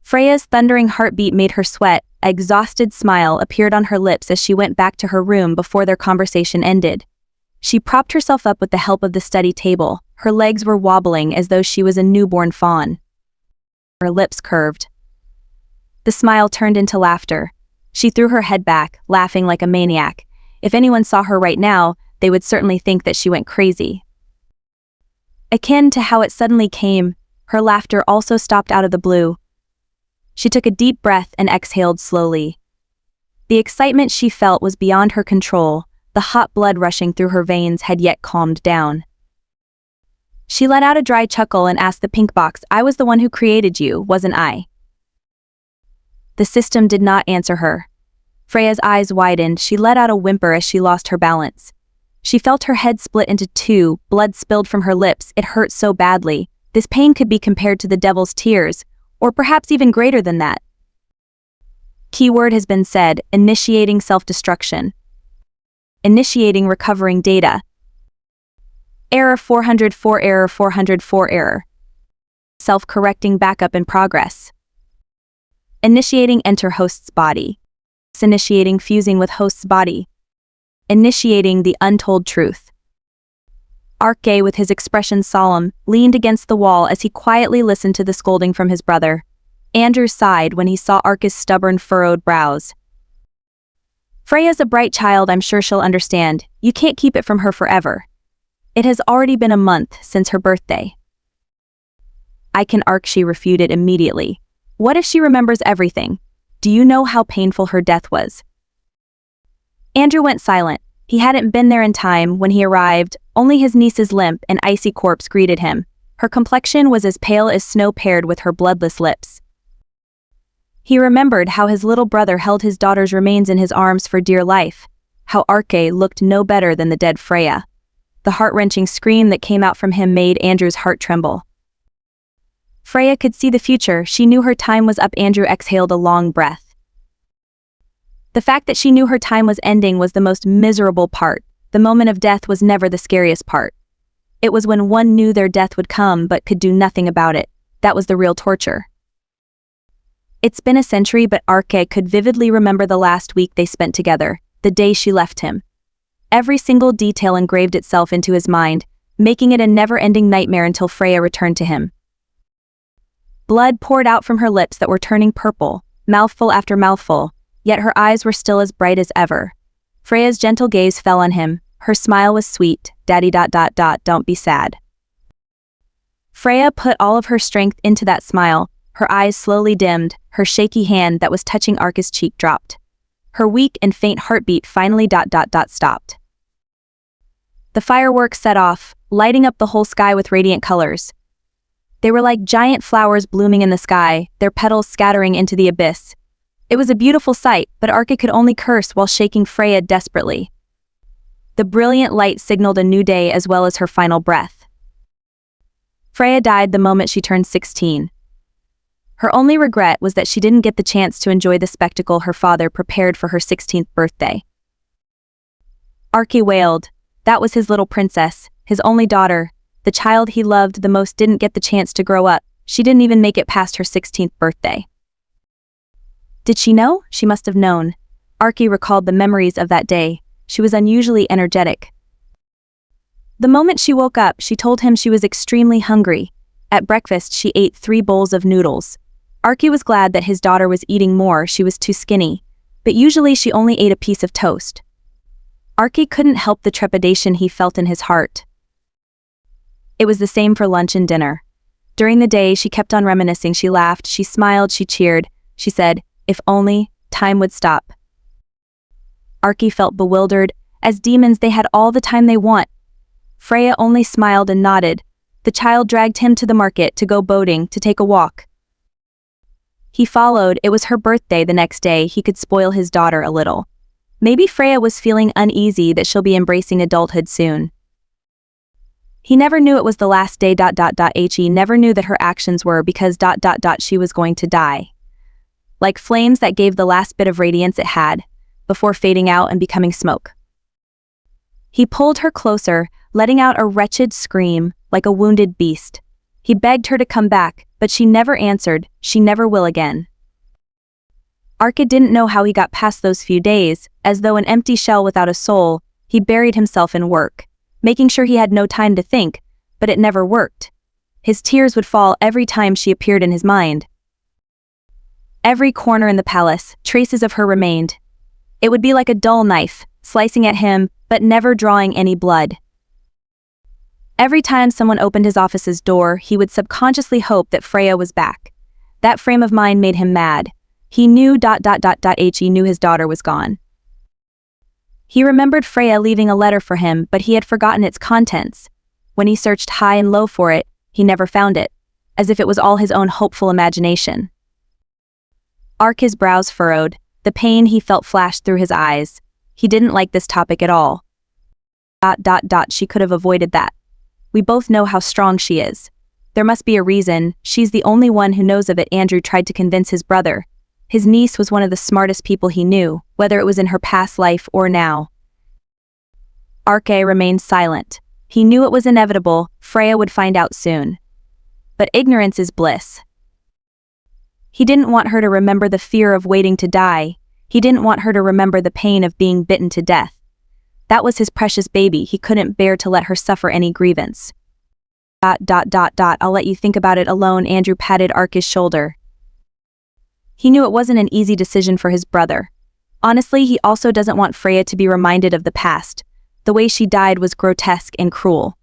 Freya's thundering heartbeat made her sweat. An exhausted smile appeared on her lips as she went back to her room before their conversation ended. She propped herself up with the help of the study table. Her legs were wobbling as though she was a newborn fawn. Her lips curved. The smile turned into laughter. She threw her head back, laughing like a maniac. If anyone saw her right now, they would certainly think that she went crazy. Akin to how it suddenly came, her laughter also stopped out of the blue. She took a deep breath and exhaled slowly. The excitement she felt was beyond her control. The hot blood rushing through her veins had yet calmed down. She let out a dry chuckle and asked the pink box, "I was the one who created you, wasn't I?" The system did not answer her. Freya's eyes widened. She let out a whimper as she lost her balance. She felt her head split into two, blood spilled from her lips. It hurt so badly. This pain could be compared to the devil's tears, or perhaps even greater than that. Keyword has been said: initiating self-destruction. Initiating recovering data. Error 404, error 404, error. Self-correcting backup in progress. Initiating enter host's body. Initiating fusing with host's body. Initiating the untold truth. Arke, with his expression solemn, leaned against the wall as he quietly listened to the scolding from his brother. Andrew sighed when he saw Arke's stubborn, furrowed brows. "Freya's a bright child, I'm sure she'll understand. You can't keep it from her forever. It has already been a month since her birthday." "I can," Arke refuted immediately. "What if she remembers everything? Do you know how painful her death was?" Andrew went silent. He hadn't been there in time. When he arrived, only his niece's limp and icy corpse greeted him. Her complexion was as pale as snow paired with her bloodless lips. He remembered how his little brother held his daughter's remains in his arms for dear life, how Arke looked no better than the dead Freya. The heart-wrenching scream that came out from him made Andrew's heart tremble. Freya could see the future. She knew her time was up. Andrew exhaled a long breath. The fact that she knew her time was ending was the most miserable part. The moment of death was never the scariest part. It was when one knew their death would come but could do nothing about it. That was the real torture. It's been a century, but Arke could vividly remember the last week they spent together, the day she left him. Every single detail engraved itself into his mind, making it a never-ending nightmare until Freya returned to him. Blood poured out from her lips that were turning purple, mouthful after mouthful, yet her eyes were still as bright as ever. Freya's gentle gaze fell on him. Her smile was sweet. "Daddy ... don't be sad." Freya put all of her strength into that smile. Her eyes slowly dimmed. Her shaky hand that was touching Arke's cheek dropped. Her weak and faint heartbeat finally ... stopped. The fireworks set off, lighting up the whole sky with radiant colors. They were like giant flowers blooming in the sky, their petals scattering into the abyss. It was a beautiful sight, but Arke could only curse while shaking Freya desperately. The brilliant light signaled a new day as well as her final breath. Freya died the moment she turned 16. Her only regret was that she didn't get the chance to enjoy the spectacle her father prepared for her 16th birthday. Arke wailed. That was his little princess, his only daughter. The child he loved the most didn't get the chance to grow up. She didn't even make it past her 16th birthday. Did she know? She must have known. Arke recalled the memories of that day. She was unusually energetic. The moment she woke up, she told him she was extremely hungry. At breakfast, she ate 3 bowls of noodles. Arke was glad that his daughter was eating more. She was too skinny, but usually she only ate a piece of toast. Arke couldn't help the trepidation he felt in his heart. It was the same for lunch and dinner. During the day, she kept on reminiscing. She laughed, she smiled, she cheered. She said, "If only time would stop." Arke felt bewildered. As demons, they had all the time they want. Freya only smiled and nodded. The child dragged him to the market, to go boating, to take a walk. He followed. It was her birthday the next day. He could spoil his daughter a little. Maybe Freya was feeling uneasy that she'll be embracing adulthood soon. He never knew it was the last day. He never knew that her actions were because she was going to die. Like flames that gave the last bit of radiance it had, before fading out and becoming smoke. He pulled her closer, letting out a wretched scream, like a wounded beast. He begged her to come back, but she never answered. She never will again. Arke didn't know how he got past those few days. As though an empty shell without a soul, he buried himself in work, making sure he had no time to think, but it never worked. His tears would fall every time she appeared in his mind. Every corner in the palace, traces of her remained. It would be like a dull knife, slicing at him, but never drawing any blood. Every time someone opened his office's door, he would subconsciously hope that Freya was back. That frame of mind made him mad. He knew he knew his daughter was gone. He remembered Freya leaving a letter for him, but he had forgotten its contents. When he searched high and low for it, he never found it, as if it was all his own hopeful imagination. Arke's brows furrowed. The pain he felt flashed through his eyes. He didn't like this topic at all. She could have avoided that. We both know how strong she is. There must be a reason. She's the only one who knows of it. Andrew tried to convince his brother. His niece was one of the smartest people he knew, whether it was in her past life or now. Arke remained silent. He knew it was inevitable. Freya would find out soon. But ignorance is bliss. He didn't want her to remember the fear of waiting to die. He didn't want her to remember the pain of being bitten to death. That was his precious baby. He couldn't bear to let her suffer any grievance. I'll let you think about it alone. Andrew patted Arke's shoulder. He knew it wasn't an easy decision for his brother. Honestly, he also doesn't want Freya to be reminded of the past. The way she died was grotesque and cruel.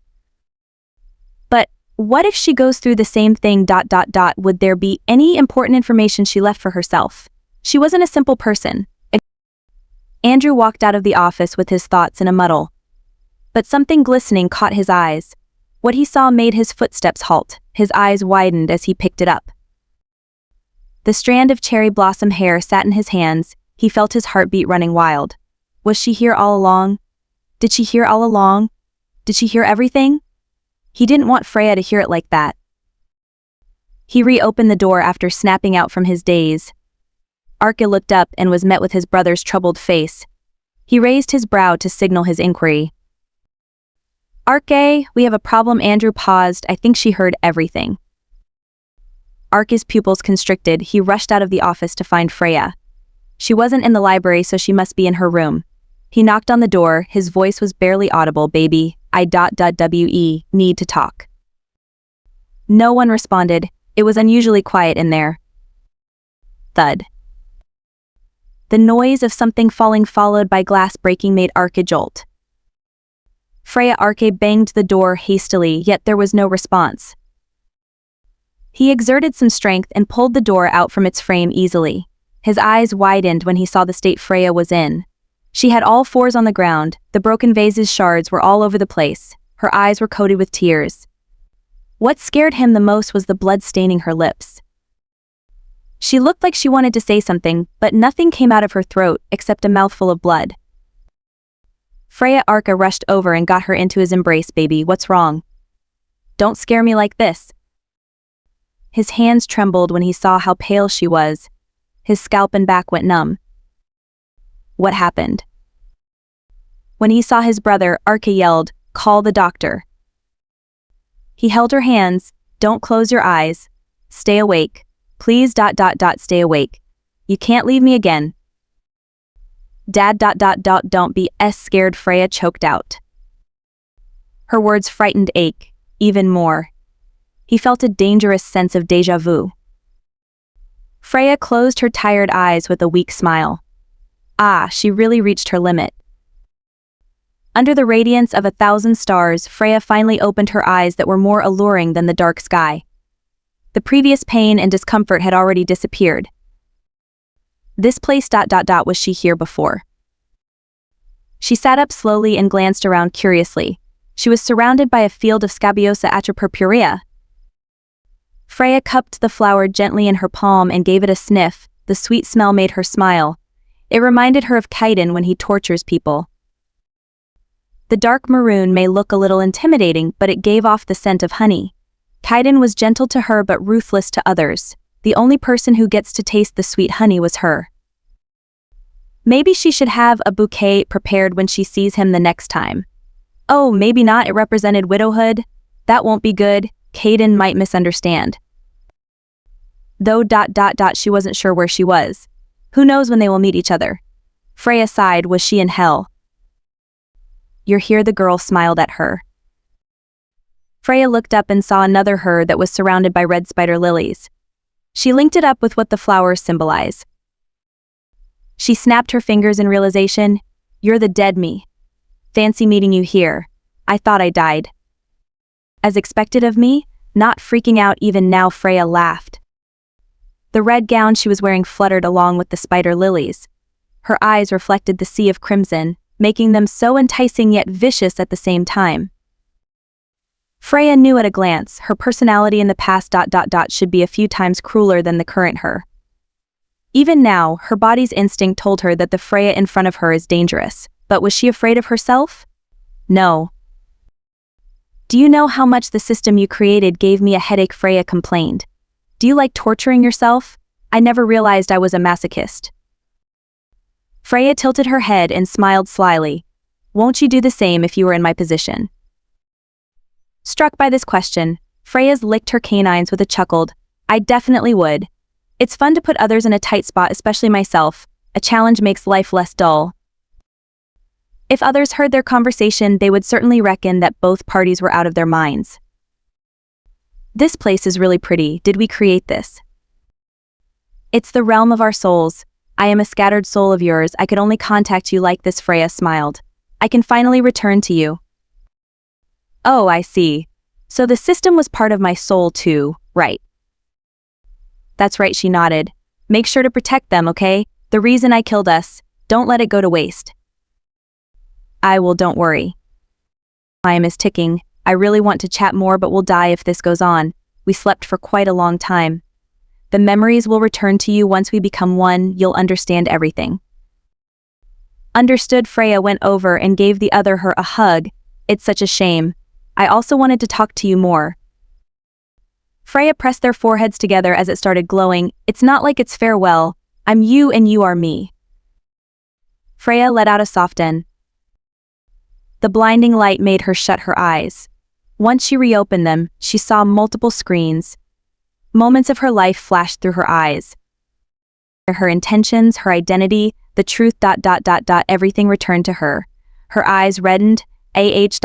But what if she goes through the same thing? Would there be any important information she left for herself? She wasn't a simple person. Andrew walked out of the office with his thoughts in a muddle. But something glistening caught his eyes. What he saw made his footsteps halt. His eyes widened as he picked it up. The strand of cherry blossom hair sat in his hands. He felt his heartbeat running wild. Was she here all along? Did she hear all along? Did she hear everything? He didn't want Freya to hear it like that. He reopened the door after snapping out from his daze. Arke looked up and was met with his brother's troubled face. He raised his brow to signal his inquiry. Arke, we have a problem. Andrew paused. I think she heard everything. Arke's pupils constricted. He rushed out of the office to find Freya. She wasn't in the library, so she must be in her room. He knocked on the door. His voice was barely audible. Baby, need to talk. No one responded. It was unusually quiet in there. Thud. The noise of something falling followed by glass breaking made Arke jolt. Freya. Arke banged the door hastily, yet there was no response. He exerted some strength and pulled the door out from its frame easily. His eyes widened when he saw the state Freya was in. She had all fours on the ground. The broken vase's shards were all over the place. Her eyes were coated with tears. What scared him the most was the blood staining her lips. She looked like she wanted to say something, but nothing came out of her throat except a mouthful of blood. Freya. Arke rushed over and got her into his embrace. Baby, what's wrong? Don't scare me like this. His hands trembled when he saw how pale she was. His scalp and back went numb. What happened? When he saw his brother, Arke yelled, "Call the doctor." He held her hands. Don't close your eyes. Stay awake. Please. Stay awake. You can't leave me again. Dad. Don't be scared. Freya choked out. Her words frightened Ake even more. He felt a dangerous sense of déjà vu. Freya closed her tired eyes with a weak smile. She really reached her limit. Under the radiance of 1,000 stars, Freya finally opened her eyes that were more alluring than the dark sky. The previous pain and discomfort had already disappeared. This place. Was she here before? She sat up slowly and glanced around curiously. She was surrounded by a field of Scabiosa atropurpurea. Freya cupped the flower gently in her palm and gave it a sniff. The sweet smell made her smile. It reminded her of Kaiden when he tortures people. The dark maroon may look a little intimidating, but it gave off the scent of honey. Kaiden was gentle to her but ruthless to others. The only person who gets to taste the sweet honey was her. Maybe she should have a bouquet prepared when she sees him the next time. Oh, maybe not, it represented widowhood. That won't be good, Kaiden might misunderstand. Though she wasn't sure where she was. Who knows when they will meet each other? Freya sighed, was she in hell? You're here, the girl smiled at her. Freya looked up and saw another her that was surrounded by red spider lilies. She linked it up with what the flowers symbolize. She snapped her fingers in realization. You're the dead me. Fancy meeting you here. I thought I died. As expected of me, not freaking out even now, Freya laughed. The red gown she was wearing fluttered along with the spider lilies. Her eyes reflected the sea of crimson, making them so enticing yet vicious at the same time. Freya knew at a glance her personality in the past should be a few times crueler than the current her. Even now, her body's instinct told her that the Freya in front of her is dangerous, but was she afraid of herself? No. Do you know how much the system you created gave me a headache? Freya complained. Do you like torturing yourself? I never realized I was a masochist. Freya tilted her head and smiled slyly. Won't you do the same if you were in my position? Struck by this question, Freya's licked her canines with a chuckle. I definitely would. It's fun to put others in a tight spot, especially myself. A challenge makes life less dull. If others heard their conversation, they would certainly reckon that both parties were out of their minds. This place is really pretty. Did we create this? It's the realm of our souls. I am a scattered soul of yours. I could only contact you like this, Freya smiled. I can finally return to you. Oh, I see. So the system was part of my soul too, right? That's right, she nodded. Make sure to protect them, okay? The reason I killed us. Don't let it go to waste. I will, don't worry. Time is ticking. I really want to chat more, but we'll die if this goes on. We slept for quite a long time. The memories will return to you once we become one. You'll understand everything. Understood. Freya went over and gave the other her a hug. It's such a shame. I also wanted to talk to you more. Freya pressed their foreheads together as it started glowing. It's not like it's farewell. I'm you and you are me. Freya let out a soft "N." The blinding light made her shut her eyes. Once she reopened them, she saw multiple screens. Moments of her life flashed through her eyes. Her intentions, her identity, the truth. Everything returned to her. Her eyes reddened. It's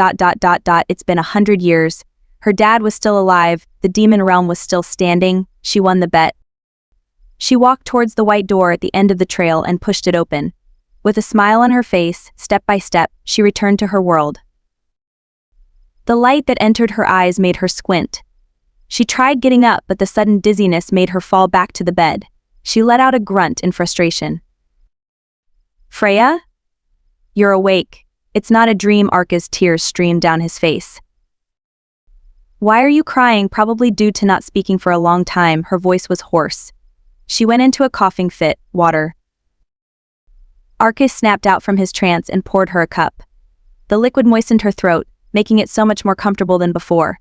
been 100 years. Her dad was still alive, the demon realm was still standing, she won the bet. She walked towards the white door at the end of the trail and pushed it open. With a smile on her face, step by step, she returned to her world. The light that entered her eyes made her squint. She tried getting up, but the sudden dizziness made her fall back to the bed. She let out a grunt in frustration. Freya? You're awake. It's not a dream. Arca's tears streamed down his face. Why are you crying? Probably due to not speaking for a long time. Her voice was hoarse. She went into a coughing fit. Water. Arca snapped out from his trance and poured her a cup. The liquid moistened her throat, making it so much more comfortable than before.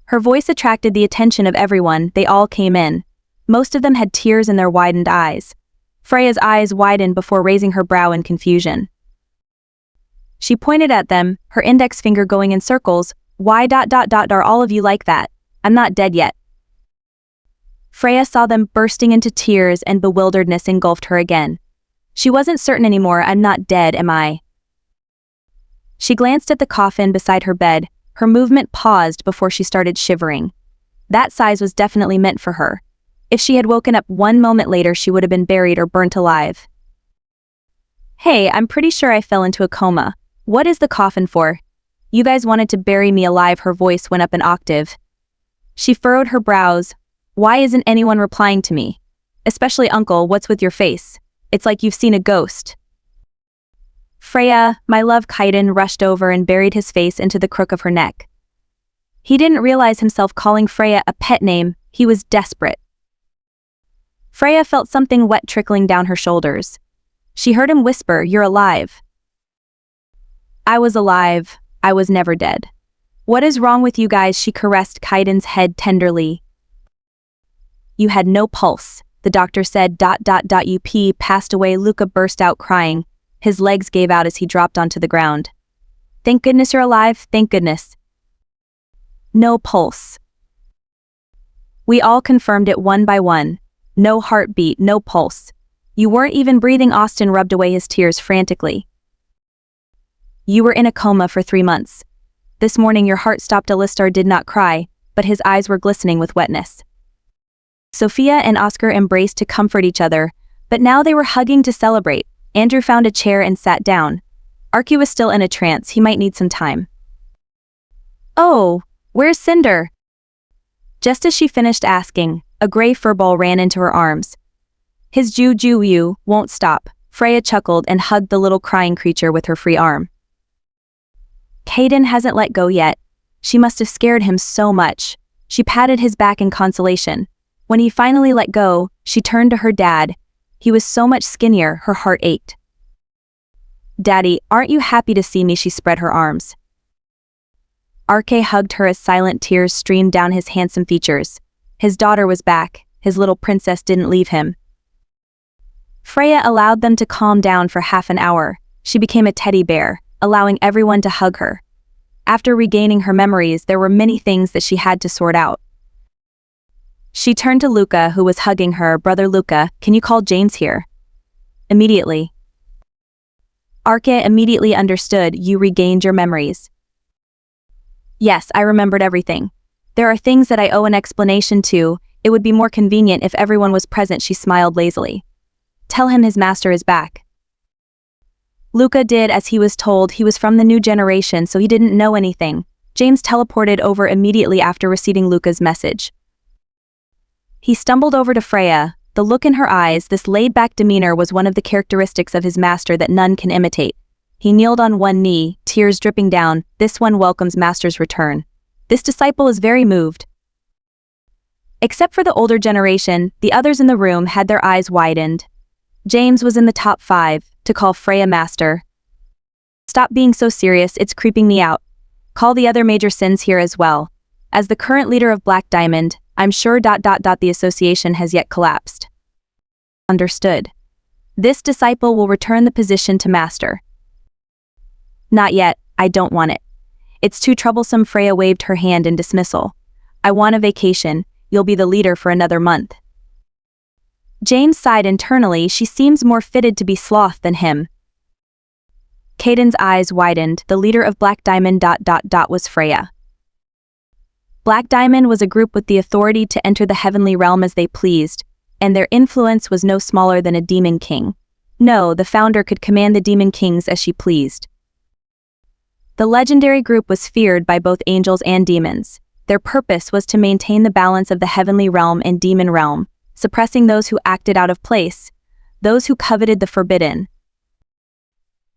Her voice attracted the attention of everyone. They all came in. Most of them had tears in their widened eyes. Freya's eyes widened before raising her brow in confusion. She pointed at them, her index finger going in circles. Why are all of you like that? I'm not dead yet. Freya saw them bursting into tears and bewilderedness engulfed her again. She wasn't certain anymore. I'm not dead, am I? She glanced at the coffin beside her bed. Her movement paused before she started shivering. That size was definitely meant for her. If she had woken up 1 moment later, she would have been buried or burnt alive. Hey, I'm pretty sure I fell into a coma. What is the coffin for? You guys wanted to bury me alive. Her voice went up an octave. She furrowed her brows. Why isn't anyone replying to me? Especially Uncle, what's with your face? It's like you've seen a ghost. Freya, my love. Kaiden rushed over and buried his face into the crook of her neck. He didn't realize himself calling Freya a pet name. He was desperate. Freya felt something wet trickling down her shoulders. She heard him whisper, "You're alive." "I was alive. I was never dead." "What is wrong with you guys?" She caressed Kaiden's head tenderly. "You had no pulse," the doctor said. "You passed away." Luca burst out crying. His legs gave out as he dropped onto the ground. "Thank goodness you're alive, thank goodness." "No pulse." We all confirmed it one by one. No heartbeat, no pulse. You weren't even breathing. Austin rubbed away his tears frantically. "You were in a coma for 3 months. This morning your heart stopped." Alistar did not cry, but his eyes were glistening with wetness. Sophia and Oscar embraced to comfort each other, but now they were hugging to celebrate. Andrew found a chair and sat down. Archie was still in a trance. He might need some time. "Oh, where's Cinder?" Just as she finished asking, a gray furball ran into her arms. "His Ju won't stop." Freya chuckled and hugged the little crying creature with her free arm. "Kaiden hasn't let go yet. She must have scared him so much." She patted his back in consolation. When he finally let go, she turned to her dad. He was so much skinnier, her heart ached. "Daddy, aren't you happy to see me?" She spread her arms. Arke hugged her as silent tears streamed down his handsome features. His daughter was back. His little princess didn't leave him. Freya allowed them to calm down for half an hour. She became a teddy bear, allowing everyone to hug her. After regaining her memories, there were many things that she had to sort out. She turned to Luca, who was hugging her. "Brother Luca, can you call James here?" "Immediately." Arke immediately understood. "You regained your memories." "Yes, I remembered everything. There are things that I owe an explanation to. It would be more convenient if everyone was present." She smiled lazily. "Tell him his master is back." Luca did as he was told. He was from the new generation, so he didn't know anything. James teleported over immediately after receiving Luca's message. He stumbled over to Freya. The look in her eyes, this laid-back demeanor, was one of the characteristics of his master that none can imitate. He kneeled on one knee, tears dripping down. "This one welcomes master's return. This disciple is very moved." Except for the older generation, the others in the room had their eyes widened. James was in the top 5, to call Freya master. "Stop being so serious, it's creeping me out. Call the other major sins here as well. As the current leader of Black Diamond, I'm sure the association has yet collapsed." "Understood. This disciple will return the position to master." "Not yet, I don't want it. It's too troublesome." Freya waved her hand in dismissal. "I want a vacation. You'll be the leader for another month." James sighed internally. She seems more fitted to be sloth than him. Kaiden's eyes widened. The leader of Black Diamond was Freya. Black Diamond was a group with the authority to enter the heavenly realm as they pleased, and their influence was no smaller than a demon king. No, the founder could command the demon kings as she pleased. The legendary group was feared by both angels and demons. Their purpose was to maintain the balance of the heavenly realm and demon realm, suppressing those who acted out of place, those who coveted the forbidden.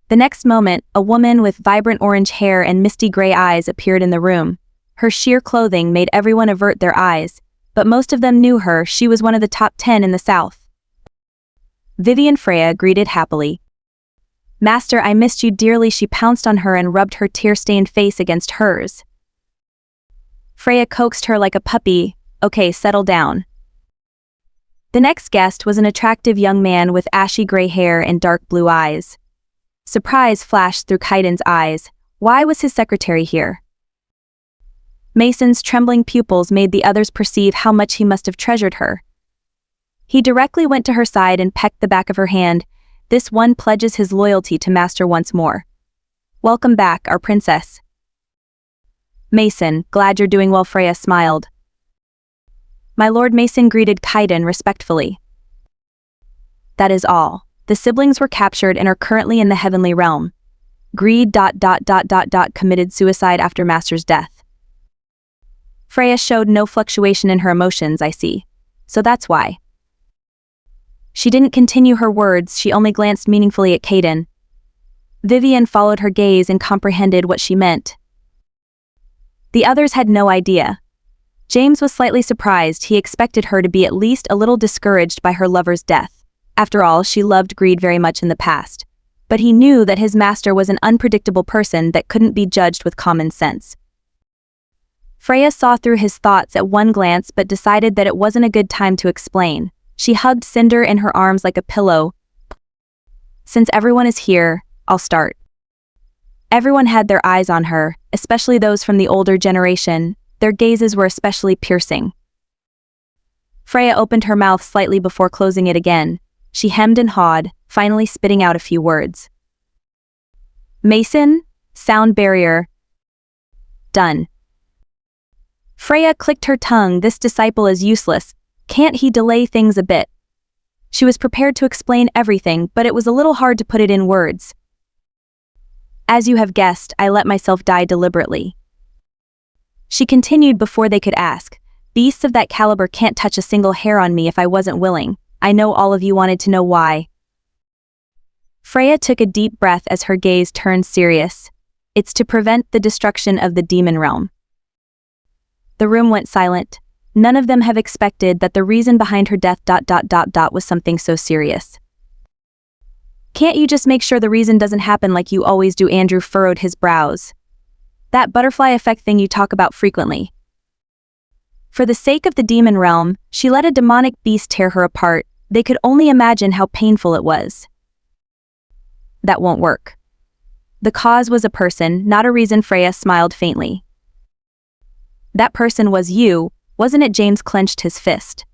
The next moment, a woman with vibrant orange hair and misty gray eyes appeared in the room. Her sheer clothing made everyone avert their eyes, but most of them knew her. She was one of the top 10 in the south. Vivian Freya greeted happily. "Master, I missed you dearly." She pounced on her and rubbed her tear-stained face against hers. Freya coaxed her like a puppy. "Okay, settle down." The next guest was an attractive young man with ashy gray hair and dark blue eyes. Surprise flashed through Kaiden's eyes. Why was his secretary here? Mason's trembling pupils made the others perceive how much he must have treasured her. He directly went to her side and pecked the back of her hand. "This one pledges his loyalty to master once more. Welcome back, our princess." "Mason, glad you're doing well." Freya smiled. "My lord." Mason greeted Kaiden respectfully. "That is all. The siblings were captured and are currently in the heavenly realm. Greed ... committed suicide after master's death." Freya showed no fluctuation in her emotions. "I see. So that's why." She didn't continue her words. She only glanced meaningfully at Kaiden. Vivian followed her gaze and comprehended what she meant. The others had no idea. James was slightly surprised. He expected her to be at least a little discouraged by her lover's death. After all, she loved Greed very much in the past. But he knew that his master was an unpredictable person that couldn't be judged with common sense. Freya saw through his thoughts at one glance but decided that it wasn't a good time to explain. She hugged Cinder in her arms like a pillow. Since everyone is here, I'll start. Everyone had their eyes on her, especially those from the older generation. Their gazes were especially piercing. Freya opened her mouth slightly before closing it again. She hemmed and hawed, finally spitting out a few words. Mason, sound barrier. Done. Freya clicked her tongue. This disciple is useless. Can't he delay things a bit? She was prepared to explain everything, but it was a little hard to put it in words. As you have guessed, I let myself die deliberately. She continued before they could ask. Beasts of that caliber can't touch a single hair on me if I wasn't willing. I know all of you wanted to know why. Freya took a deep breath as her gaze turned serious. It's to prevent the destruction of the demon realm. The room went silent. None of them have expected that the reason behind her death ... was something so serious. Can't you just make sure the reason doesn't happen like you always do? Andrew furrowed his brows. That butterfly effect thing you talk about frequently. For the sake of the demon realm, she let a demonic beast tear her apart. They could only imagine how painful it was. That won't work. The cause was a person, not a reason. Freya smiled faintly. That person was you, wasn't it? James clenched his fist.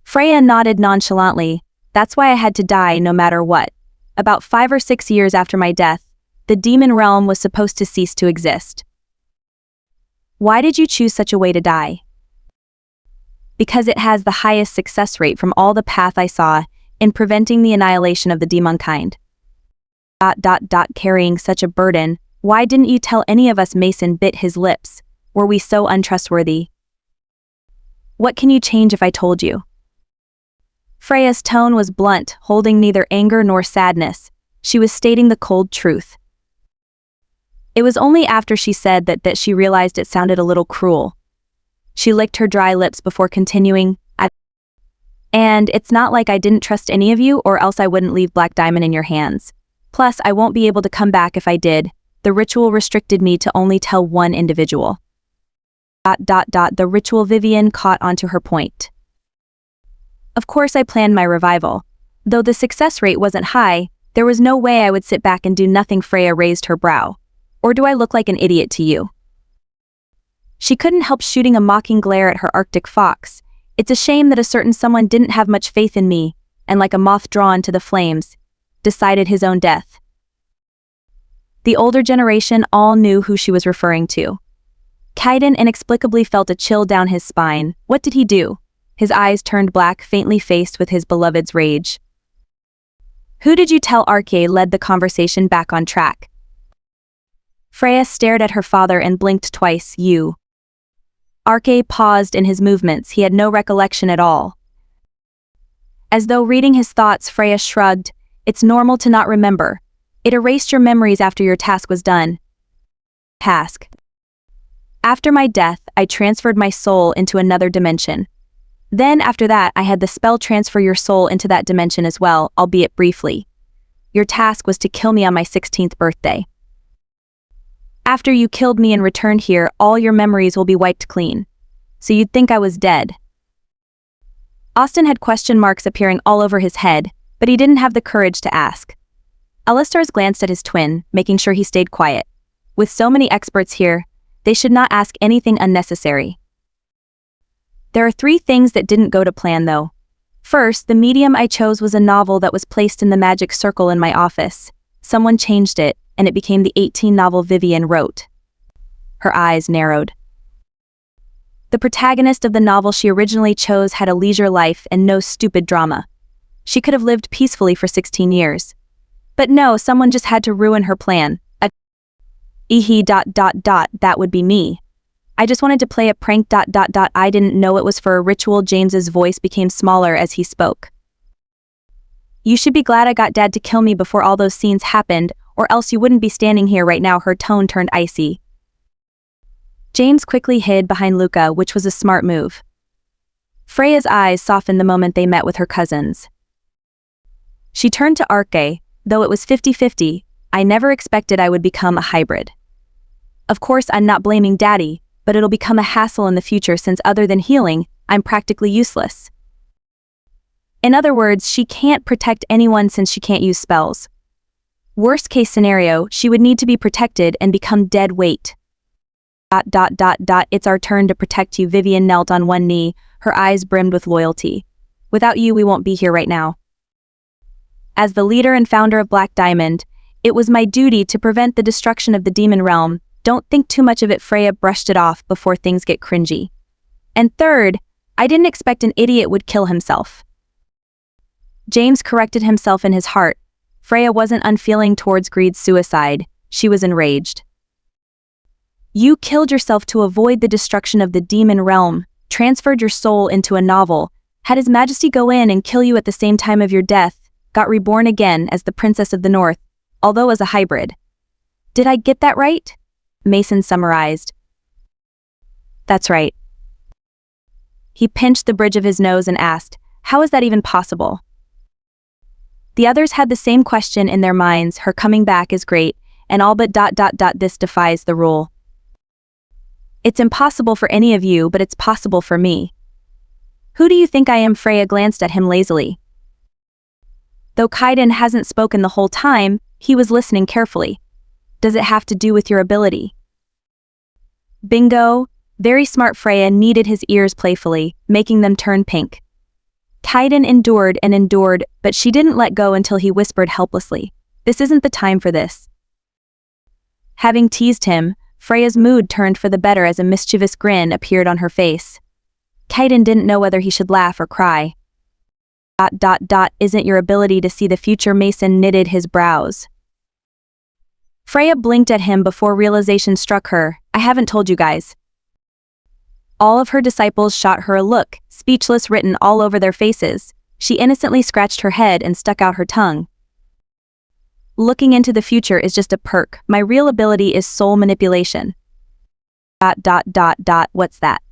Freya nodded nonchalantly. That's why I had to die no matter what. About 5 or 6 years after my death, the demon realm was supposed to cease to exist. Why did you choose such a way to die? Because it has the highest success rate from all the path I saw in preventing the annihilation of the demon kind. Carrying such a burden, why didn't you tell any of us? Mason bit his lips. Were we so untrustworthy? What can you change if I told you? Freya's tone was blunt, holding neither anger nor sadness. She was stating the cold truth. It was only after she said that she realized it sounded a little cruel. She licked her dry lips before continuing, And it's not like I didn't trust any of you, or else I wouldn't leave Black Diamond in your hands. Plus, I won't be able to come back if I did. The ritual restricted me to only tell one individual. The ritual. Vivian caught onto her point. Of course I planned my revival. Though the success rate wasn't high, there was no way I would sit back and do nothing. Freya raised her brow. Or do I look like an idiot to you? She couldn't help shooting a mocking glare at her Arctic fox. It's a shame that a certain someone didn't have much faith in me, and like a moth drawn to the flames, decided his own death. The older generation all knew who she was referring to. Kaiden inexplicably felt a chill down his spine. What did he do? His eyes turned black, faintly faced with his beloved's rage. Who did you tell? Arke led the conversation back on track. Freya stared at her father and blinked twice. You. Arke paused in his movements. He had no recollection at all. As though reading his thoughts, Freya shrugged. It's normal to not remember. It erased your memories after your task was done. Task. After my death, I transferred my soul into another dimension. Then after that, I had the spell transfer your soul into that dimension as well, albeit briefly. Your task was to kill me on my 16th birthday. After you killed me and returned here, all your memories will be wiped clean. So you'd think I was dead. Austin had question marks appearing all over his head, but he didn't have the courage to ask. Alistars glanced at his twin, making sure he stayed quiet. With so many experts here, they should not ask anything unnecessary. There are 3 things that didn't go to plan though. First, the medium I chose was a novel that was placed in the magic circle in my office. Someone changed it, and it became the 18 novel Vivian wrote. Her eyes narrowed. The protagonist of the novel she originally chose had a leisure life and no stupid drama. She could have lived peacefully for 16 years. But no, someone just had to ruin her plan. That would be me. I just wanted to play a prank. I didn't know it was for a ritual. James's voice became smaller as he spoke. You should be glad I got Dad to kill me before all those scenes happened, or else you wouldn't be standing here right now. Her tone turned icy. James quickly hid behind Luca, which was a smart move. Freya's eyes softened the moment they met with her cousins. She turned to Arke, though it was 50-50, I never expected I would become a hybrid. Of course, I'm not blaming Daddy, but it'll become a hassle in the future since other than healing, I'm practically useless. In other words, she can't protect anyone since she can't use spells. Worst case scenario, she would need to be protected and become dead weight. ... It's our turn to protect you. Vivian knelt on one knee, her eyes brimmed with loyalty. Without you, we won't be here right now. As the leader and founder of Black Diamond, it was my duty to prevent the destruction of the demon realm. Don't think too much of it. Freya brushed it off before things get cringy. And third, I didn't expect an idiot would kill himself. James corrected himself in his heart. Freya wasn't unfeeling towards Greed's suicide, she was enraged. You killed yourself to avoid the destruction of the demon realm, transferred your soul into a novel, had His Majesty go in and kill you at the same time of your death, got reborn again as the Princess of the North, although as a hybrid. Did I get that right? Mason summarized. That's right. He pinched the bridge of his nose and asked, how is that even possible? The others had the same question in their minds. Her coming back is great, and all but ... This defies the rule. It's impossible for any of you, but it's possible for me. Who do you think I am? Freya glanced at him lazily. Though Kaiden hasn't spoken the whole time, he was listening carefully. Does it have to do with your ability? Bingo! Very smart. Freya kneaded his ears playfully, making them turn pink. Kaiden endured and endured, but she didn't let go until he whispered helplessly, this isn't the time for this. Having teased him, Freya's mood turned for the better as a mischievous grin appeared on her face. Kaiden didn't know whether he should laugh or cry. ... Isn't your ability to see the future? Mason knitted his brows. Freya blinked at him before realization struck her. I haven't told you guys. All of her disciples shot her a look, speechless written all over their faces. She innocently scratched her head and stuck out her tongue. Looking into the future is just a perk. My real ability is soul manipulation. ... What's that?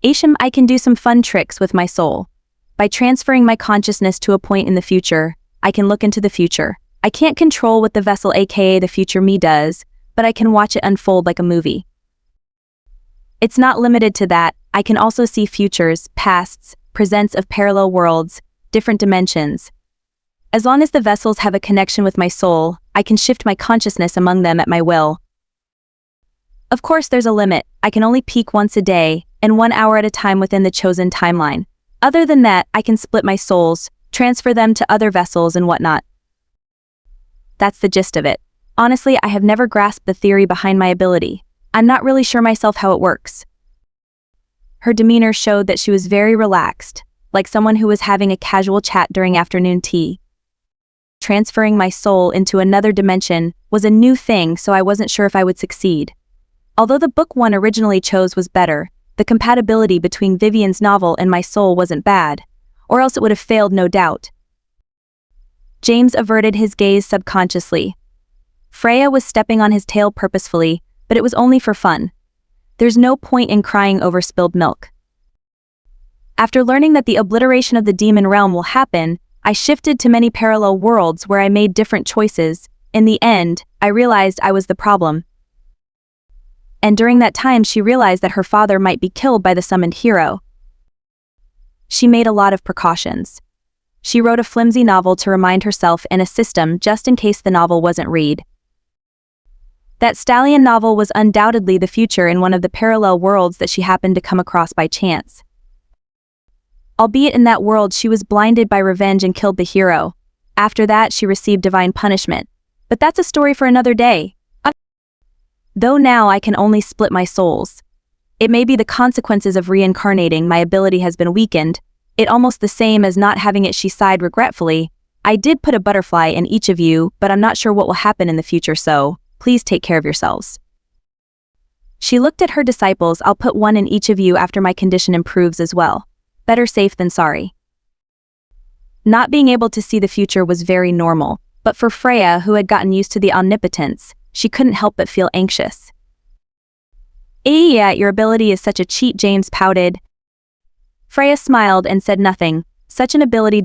Asham, I can do some fun tricks with my soul. By transferring my consciousness to a point in the future, I can look into the future. I can't control what the vessel aka the future me does, but I can watch it unfold like a movie. It's not limited to that, I can also see futures, pasts, presents of parallel worlds, different dimensions. As long as the vessels have a connection with my soul, I can shift my consciousness among them at my will. Of course there's a limit, I can only peek once a day, and 1 hour at a time within the chosen timeline. Other than that, I can split my souls, transfer them to other vessels and whatnot. That's the gist of it. Honestly, I have never grasped the theory behind my ability. I'm not really sure myself how it works. Her demeanor showed that she was very relaxed, like someone who was having a casual chat during afternoon tea. Transferring my soul into another dimension was a new thing, so I wasn't sure if I would succeed. Although the book one originally chose was better, the compatibility between Vivian's novel and my soul wasn't bad, or else it would have failed, no doubt. James averted his gaze subconsciously. Freya was stepping on his tail purposefully, but it was only for fun. There's no point in crying over spilled milk. After learning that the obliteration of the demon realm will happen, I shifted to many parallel worlds where I made different choices. In the end, I realized I was the problem. And during that time she realized that her father might be killed by the summoned hero. She made a lot of precautions. She wrote a flimsy novel to remind herself and a system just in case the novel wasn't read. That stallion novel was undoubtedly the future in one of the parallel worlds that she happened to come across by chance. Albeit in that world she was blinded by revenge and killed the hero. After that she received divine punishment. But that's a story for another day. Though now I can only split my souls. It may be the consequences of reincarnating, my ability has been weakened. It almost the same as not having it, she sighed regretfully. I did put a butterfly in each of you, but I'm not sure what will happen in the future, so please take care of yourselves. She looked at her disciples. I'll put one in each of you after my condition improves as well. Better safe than sorry. Not being able to see the future was very normal, but for Freya, who had gotten used to the omnipotence, she couldn't help but feel anxious. Your ability is such a cheat," James pouted. Freya smiled and said nothing. Such an ability ...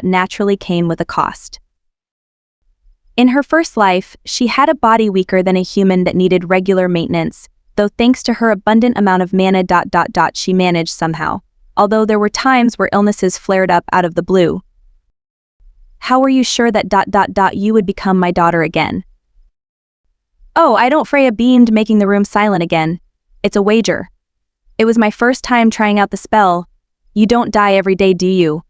naturally came with a cost. In her first life, she had a body weaker than a human that needed regular maintenance, though thanks to her abundant amount of mana ... she managed somehow, although there were times where illnesses flared up out of the blue. "How were you sure that ... you would become my daughter again?" "Oh, I don't," Freya beamed, making the room silent again. "It's a wager. It was my first time trying out the spell. You don't die every day, do you?"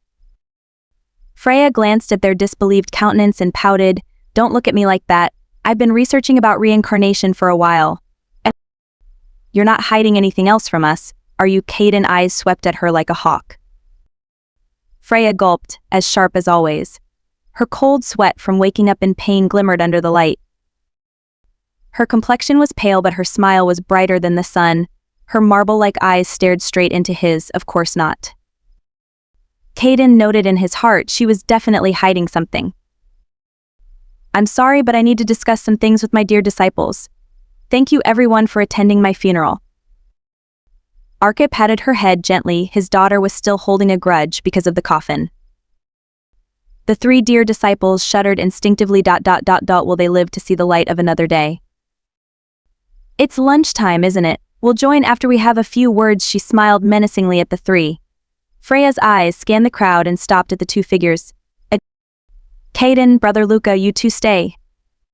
Freya glanced at their disbelieved countenance and pouted, "Don't look at me like that. I've been researching about reincarnation for a while." "You're not hiding anything else from us, are you?" Caden eyes swept at her like a hawk. Freya gulped, as sharp as always. Her cold sweat from waking up in pain glimmered under the light. Her complexion was pale, but her smile was brighter than the sun. Her marble-like eyes stared straight into his. Of course not. Caden noted in his heart she was definitely hiding something. "I'm sorry, but I need to discuss some things with my dear disciples. Thank you everyone for attending my funeral." Arke patted her head gently. His daughter was still holding a grudge because of the coffin. The three dear disciples shuddered instinctively. Will they live to see the light of another day? "It's lunchtime, isn't it? We'll join after we have a few words." She smiled menacingly at the three. Freya's eyes scanned the crowd and stopped at the two figures. "Caden, Brother Luca, you two stay.